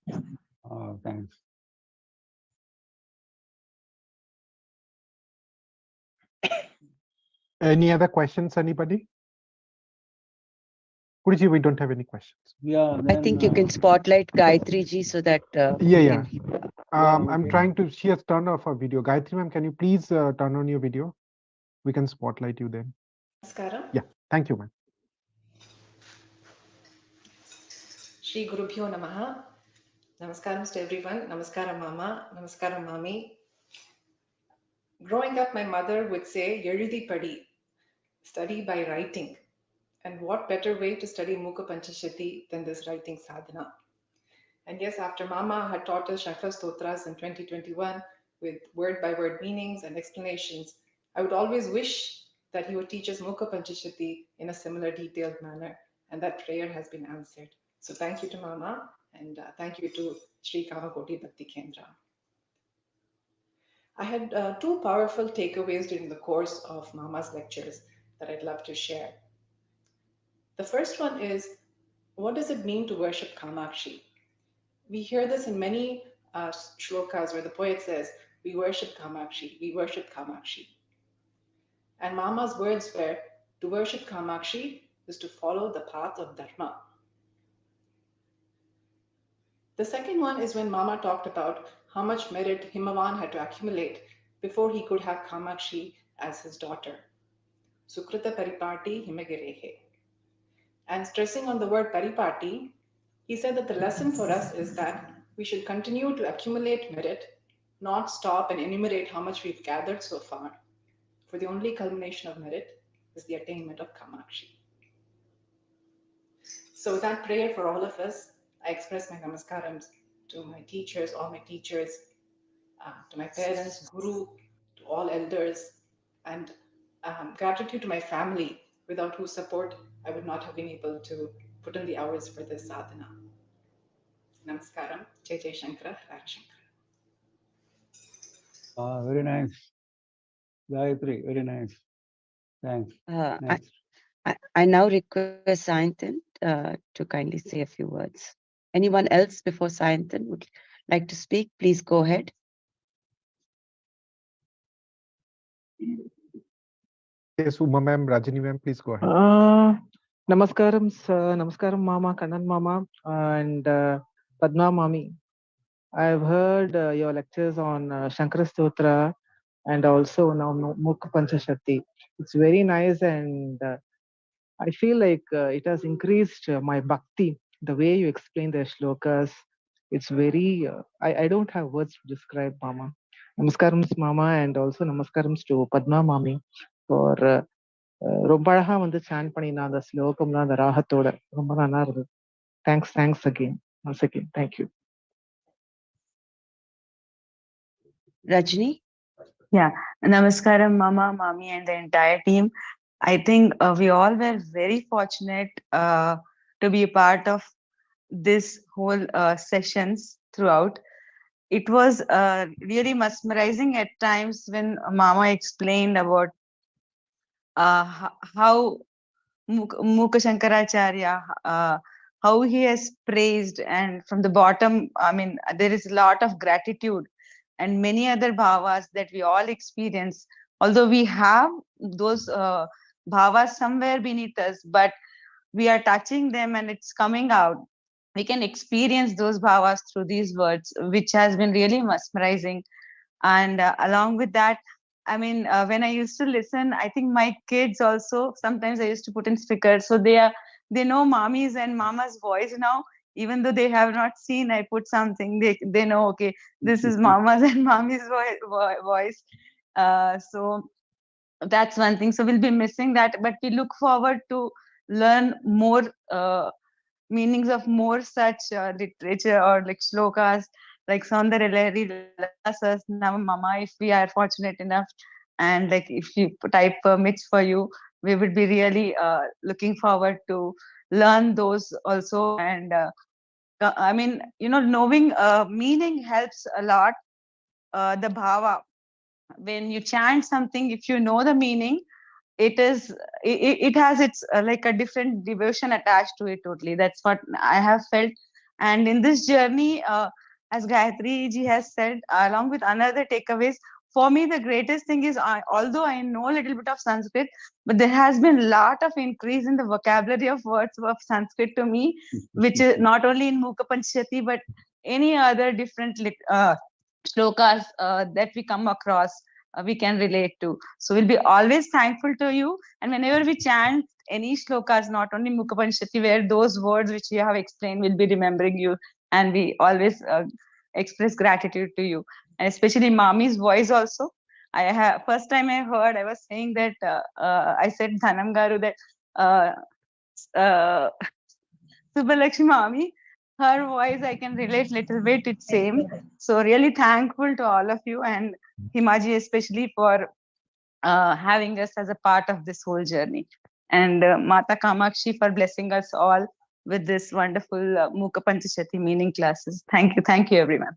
Thanks. Any other questions, anybody? Guruji, we don't have any questions. Yeah, I think you can spotlight Gayatri ji so that Yeah, we yeah. can. I'm trying to. She has turned off her video. Gayatri ma'am, can you please turn on your video? We can spotlight you then. Namaskaram. Yeah. Thank you, ma'am. Shri Gurubhyo Namaha. Namaskaram to everyone. Namaskaram Mama. Namaskaram Mami. Growing up, my mother would say, Yezhudi Padi, study by writing. And what better way to study Mookapanchashati than this writing sadhana? And yes, after Mama had taught us Shankar Stotras in 2021 with word by word meanings and explanations, I would always wish that he would teach us Mookapanchashati in a similar detailed manner. And that prayer has been answered. So thank you to Mama and thank you to Sri Kamakoti Bhakti Kendra. I had two powerful takeaways during the course of Mama's lectures that I'd love to share. The first one is, what does it mean to worship Kamakshi? We hear this in many shlokas where the poet says, we worship Kamakshi, we worship Kamakshi. And Mama's words were, to worship Kamakshi is to follow the path of Dharma. The second one is when Mama talked about how much merit Himavan had to accumulate before he could have Kamakshi as his daughter. Sukrita Paripati Himagirehe. And stressing on the word Paripati, he said that the lesson for us is that we should continue to accumulate merit, not stop and enumerate how much we've gathered so far, for the only culmination of merit is the attainment of Kamakshi. So with that prayer for all of us, I express my namaskarams to my teachers, all my teachers, to my parents, Guru, to all elders, and gratitude to my family, without whose support I would not have been able to put in the hours for this sadhana. Namaskaram. Jai Jai Shankara, Hare Shankara. Very nice. Gayatri, very nice. Thanks. Next. I now request Sayantan to kindly say a few words. Anyone else before Sayantan would like to speak? Please go ahead. Yes, Uma ma'am, Rajini ma'am, please go ahead. Namaskaram, Namaskaram Mama, Kannan Mama, and Padma Mami. I've heard your lectures on Shankara Stotra and also now Mookapanchashati. It's very nice, and I feel like it has increased my bhakti. The way you explain the shlokas, it's very, I don't have words to describe Mama. Namaskarams Mama, and also Namaskarams to Padma Mami for ரொம்ப அழகா வந்து San பண்ணினா அந்த ஸ்லோகம்லாம் அந்த ராகத்தோட ரொம்ப நல்லா இருந்தது. Thanks again. Once again, thank you. Rajni? Yeah, Namaskaram, Mama, Mami, and the entire team. I think we all were very fortunate to be a part of this whole sessions throughout. It was really mesmerizing at times when Mama explained about how Mukha Shankaracharya, how he has praised, and from the bottom, I mean, there is a lot of gratitude and many other bhavas that we all experience. Although we have those bhavas somewhere beneath us, but we are touching them and it's coming out. We can experience those bhavas through these words, which has been really mesmerizing. And along with that, I mean, when I used to listen, I think my kids also, sometimes I used to put in speakers, so they know mommy's and mama's voice now. Even though they have not seen, I put something, they know, okay, this is mama's and mommy's voice. So that's one thing. So we'll be missing that, but we look forward to learn more meanings of more such literature or like shlokas, like Saundara Lasas Nama Mama, if we are fortunate enough, and like if you type permits for you, we would be really looking forward to learn those also. And I mean, you know, knowing meaning helps a lot. The bhava, when you chant something, if you know the meaning, it is it has its like a different devotion attached to it totally. That's what I have felt. And in this journey, as Gayatri ji has said, along with another takeaways, for me, the greatest thing is, although I know a little bit of Sanskrit, but there has been a lot of increase in the vocabulary of words of Sanskrit to me, which is not only in Mookapanchashati, but any other different shlokas that we come across, we can relate to. So we'll be always thankful to you. And whenever we chant any shlokas, not only Mookapanchashati, where those words which you have explained, we'll be remembering you. And we always express gratitude to you. And especially Mami's voice also. First time I heard, I was saying that, I said Dhanam Garu that Subbalakshmi Mami, her voice I can relate little bit, it's same. So really thankful to all of you, and Himaji especially for having us as a part of this whole journey. And Mata Kamakshi for blessing us all with this wonderful Mookapanchashati meaning classes. Thank you everyone.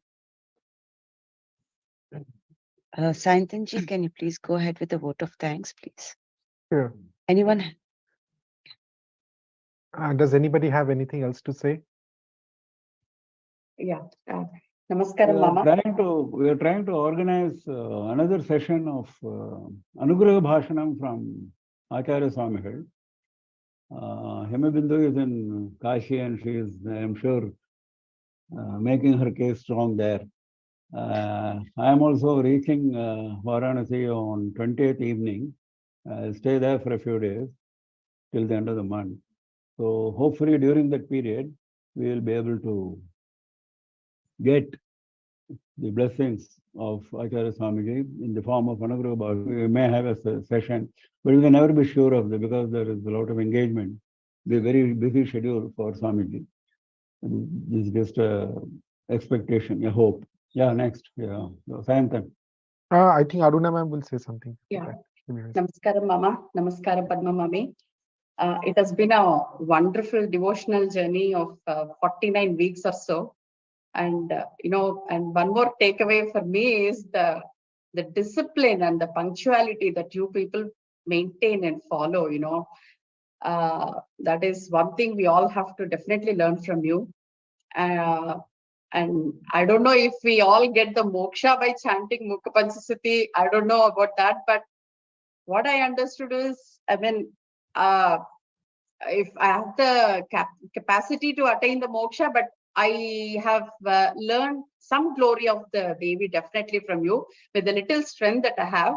Saintanji, can you please go ahead with the vote of thanks, please? Sure. Anyone? Does anybody have anything else to say? Yeah. Namaskaram, Mama. We are trying to organize another session of Anugraha Bhashanam from Acharya Swamigal. Hemabindu is in Kashi and she is, I am sure, making her case strong there. I am also reaching Varanasi on 20th evening. I'll stay there for a few days till the end of the month. So hopefully during that period, we will be able to get the blessings of Acharya Swamiji in the form of Anugraha Bhashanam. We may have a session, but we can never be sure of it because there is a lot of engagement. The very busy schedule for Swamiji. This is just a expectation, a hope. Yeah, next. Yeah, Sayantan. I think Aruna ma'am will say something. Yeah. Okay. Namaskaram, Mama. Namaskaram, Padma Mami. It has been a wonderful devotional journey of 49 weeks or so. And, and one more takeaway for me is the discipline and the punctuality that you people maintain and follow, that is one thing we all have to definitely learn from you. And I don't know if we all get the moksha by chanting Mookapanchashati. I don't know about that, but what I understood is, if I have the capacity to attain the moksha, but I have learned some glory of the Devi definitely from you with the little strength that I have.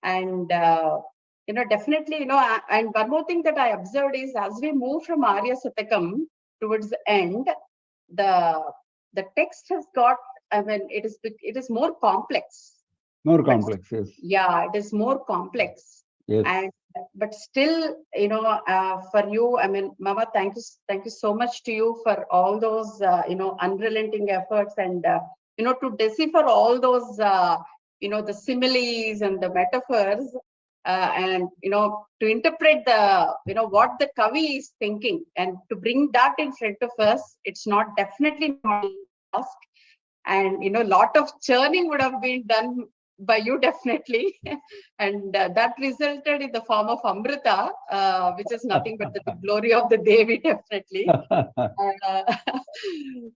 And, definitely, and one more thing that I observed is as we move from Arya Satakam towards the end, the text has got, it is more complex. More complex, yes. Yeah, it is more complex. Yes. But still, for you, Mama, thank you so much to you for all those, unrelenting efforts and, to decipher all those, the similes and the metaphors, and, to interpret the, what the Kavi is thinking and to bring that in front of us, it's definitely not a task. And, lot of churning would have been done by you definitely. And that resulted in the form of Amrita, which is nothing but the glory of the Devi definitely.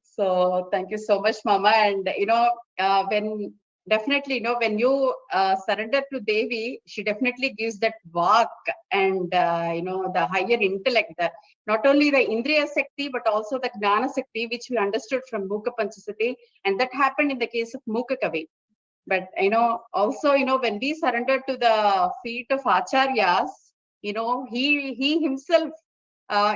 So thank you so much, Mama. And, when definitely, when you surrender to Devi, she definitely gives that vak and, the higher intellect, not only the Indriya Sakti, but also the Gnana Sakti, which we understood from Mookapanchashati. And that happened in the case of Mookapavi. But, also, when we surrender to the feet of Acharyas, he himself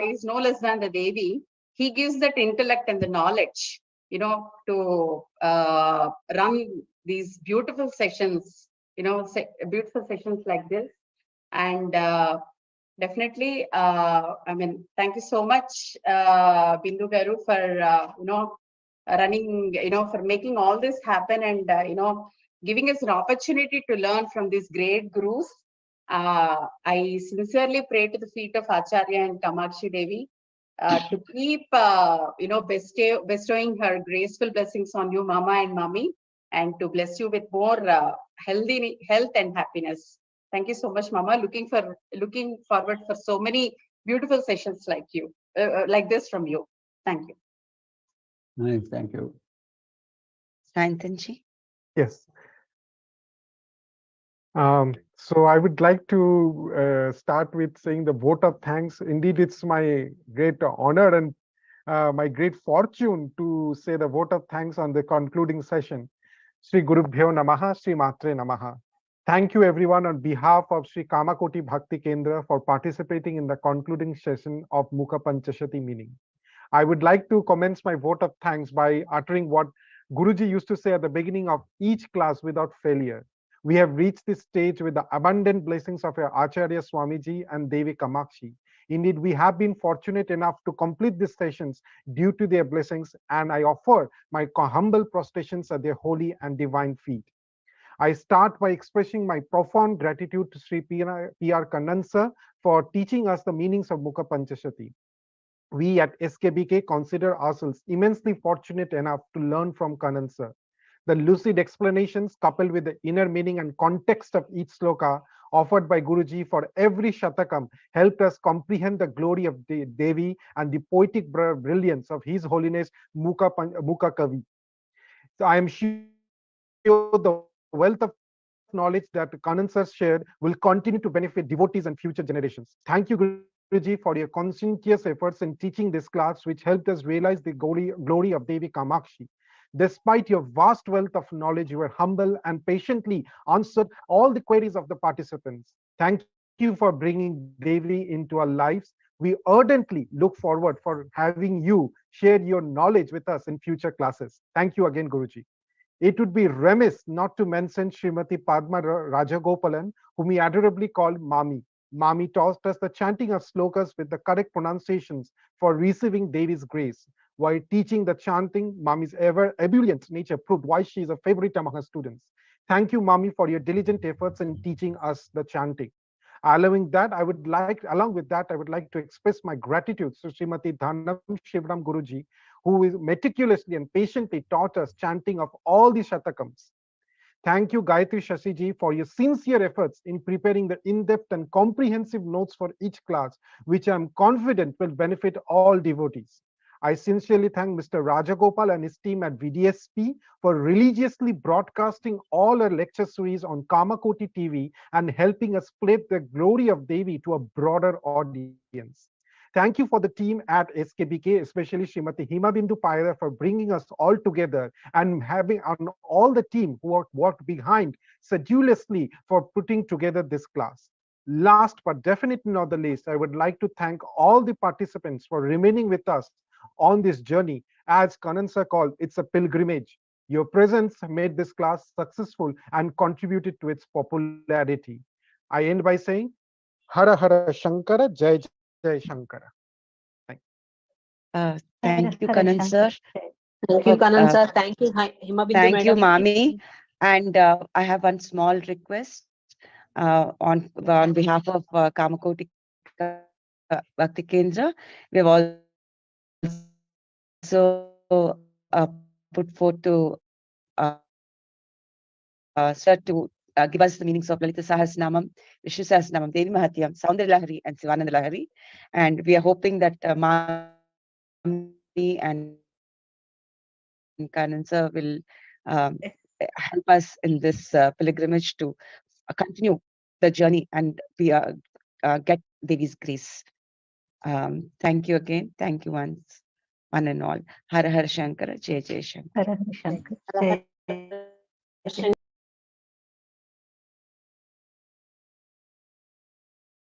is no less than the Devi. He gives that intellect and the knowledge, to run these beautiful sessions, beautiful sessions like this. And definitely, thank you so much, Bindu Garu, for, running, for making all this happen and, giving us an opportunity to learn from these great gurus. I sincerely pray to the feet of Acharya and Kamakshi Devi to keep, bestowing her graceful blessings on you, Mama and Mami, and to bless you with more health and happiness. Thank you so much, Mama. Looking forward for so many beautiful sessions like you, like this from you. Thank you. Nice, thank you. Sayantanji? Yes. So I would like to start with saying the vote of thanks. Indeed, it's my great honor and my great fortune to say the vote of thanks on the concluding session. Sri Gurubhyo Namaha, Sri Matre Namaha. Thank you everyone on behalf of Sri Kamakoti Bhakti Kendra for participating in the concluding session of Mookapanchashati meaning. I would like to commence my vote of thanks by uttering what Guruji used to say at the beginning of each class without failure. We have reached this stage with the abundant blessings of your Acharya Swamiji and Devi Kamakshi. Indeed, we have been fortunate enough to complete these sessions due to their blessings, and I offer my humble prostrations at their holy and divine feet. I start by expressing my profound gratitude to Sri P.R. Kannan sir for teaching us the meanings of Mukha Panchashati. We at SKBK consider ourselves immensely fortunate enough to learn from Kannan sir. The lucid explanations coupled with the inner meaning and context of each sloka offered by Guruji for every shatakam helped us comprehend the glory of Devi and the poetic brilliance of His Holiness Mukha Kavi. So I am sure the wealth of knowledge that Kannan sir shared will continue to benefit devotees and future generations. Thank you, Guruji, for your conscientious efforts in teaching this class, which helped us realize the glory of Devi Kamakshi. Despite your vast wealth of knowledge, you were humble and patiently answered all the queries of the participants. Thank you for bringing Devi into our lives. We ardently look forward for having you share your knowledge with us in future classes. Thank you again, Guruji. It would be remiss not to mention Srimati Padma Rajagopalan, whom we adorably call Mami. Mami taught us the chanting of slokas with the correct pronunciations for receiving Devi's grace. While teaching the chanting, Mami's ever ebullient nature proved why she is a favorite among her students. Thank you, Mami, for your diligent efforts in teaching us the chanting. Along with that, I would like to express my gratitude to Srimati Dhanam Shivram Guruji, who is meticulously and patiently taught us chanting of all the shatakams. Thank you, Gayatri Shashiji, for your sincere efforts in preparing the in-depth and comprehensive notes for each class, which I am confident will benefit all devotees. I sincerely thank Mr. Rajagopal and his team at VDSP for religiously broadcasting all our lecture series on Kamakoti TV and helping us spread the glory of Devi to a broader audience. Thank you for the team at SKBK, especially Srimati Hima Bindu Paira, for bringing us all together and having on all the team who worked behind sedulously for putting together this class. Last but definitely not the least, I would like to thank all the participants for remaining with us on this journey. As Kannan sir called, it's a pilgrimage. Your presence made this class successful and contributed to its popularity. I end by saying, Hara Hara Shankara, Jai Jai Shankara. Thank Thank you, Kannan sir. Thank you, Kannan sir. Thank you, Himabindu Thank you, madam. Mami. And I have one small request on behalf of Kamakoti Bhakti Kendra. We have also put forth to sir to give us the meanings of Lalita Sahasranamam, Vishnu Sahasranamam, Devi Mahatyam, Saundarya Lahari, and Sivananda Lahari. And we are hoping that Mami and Kannan sir will help us in this pilgrimage to continue the journey and be get Devi's grace. Thank you again. Thank you one and all. Har Har Shankara, Jai Jai Shankar. Hara Hara Shankar. Jai Jai Shankar.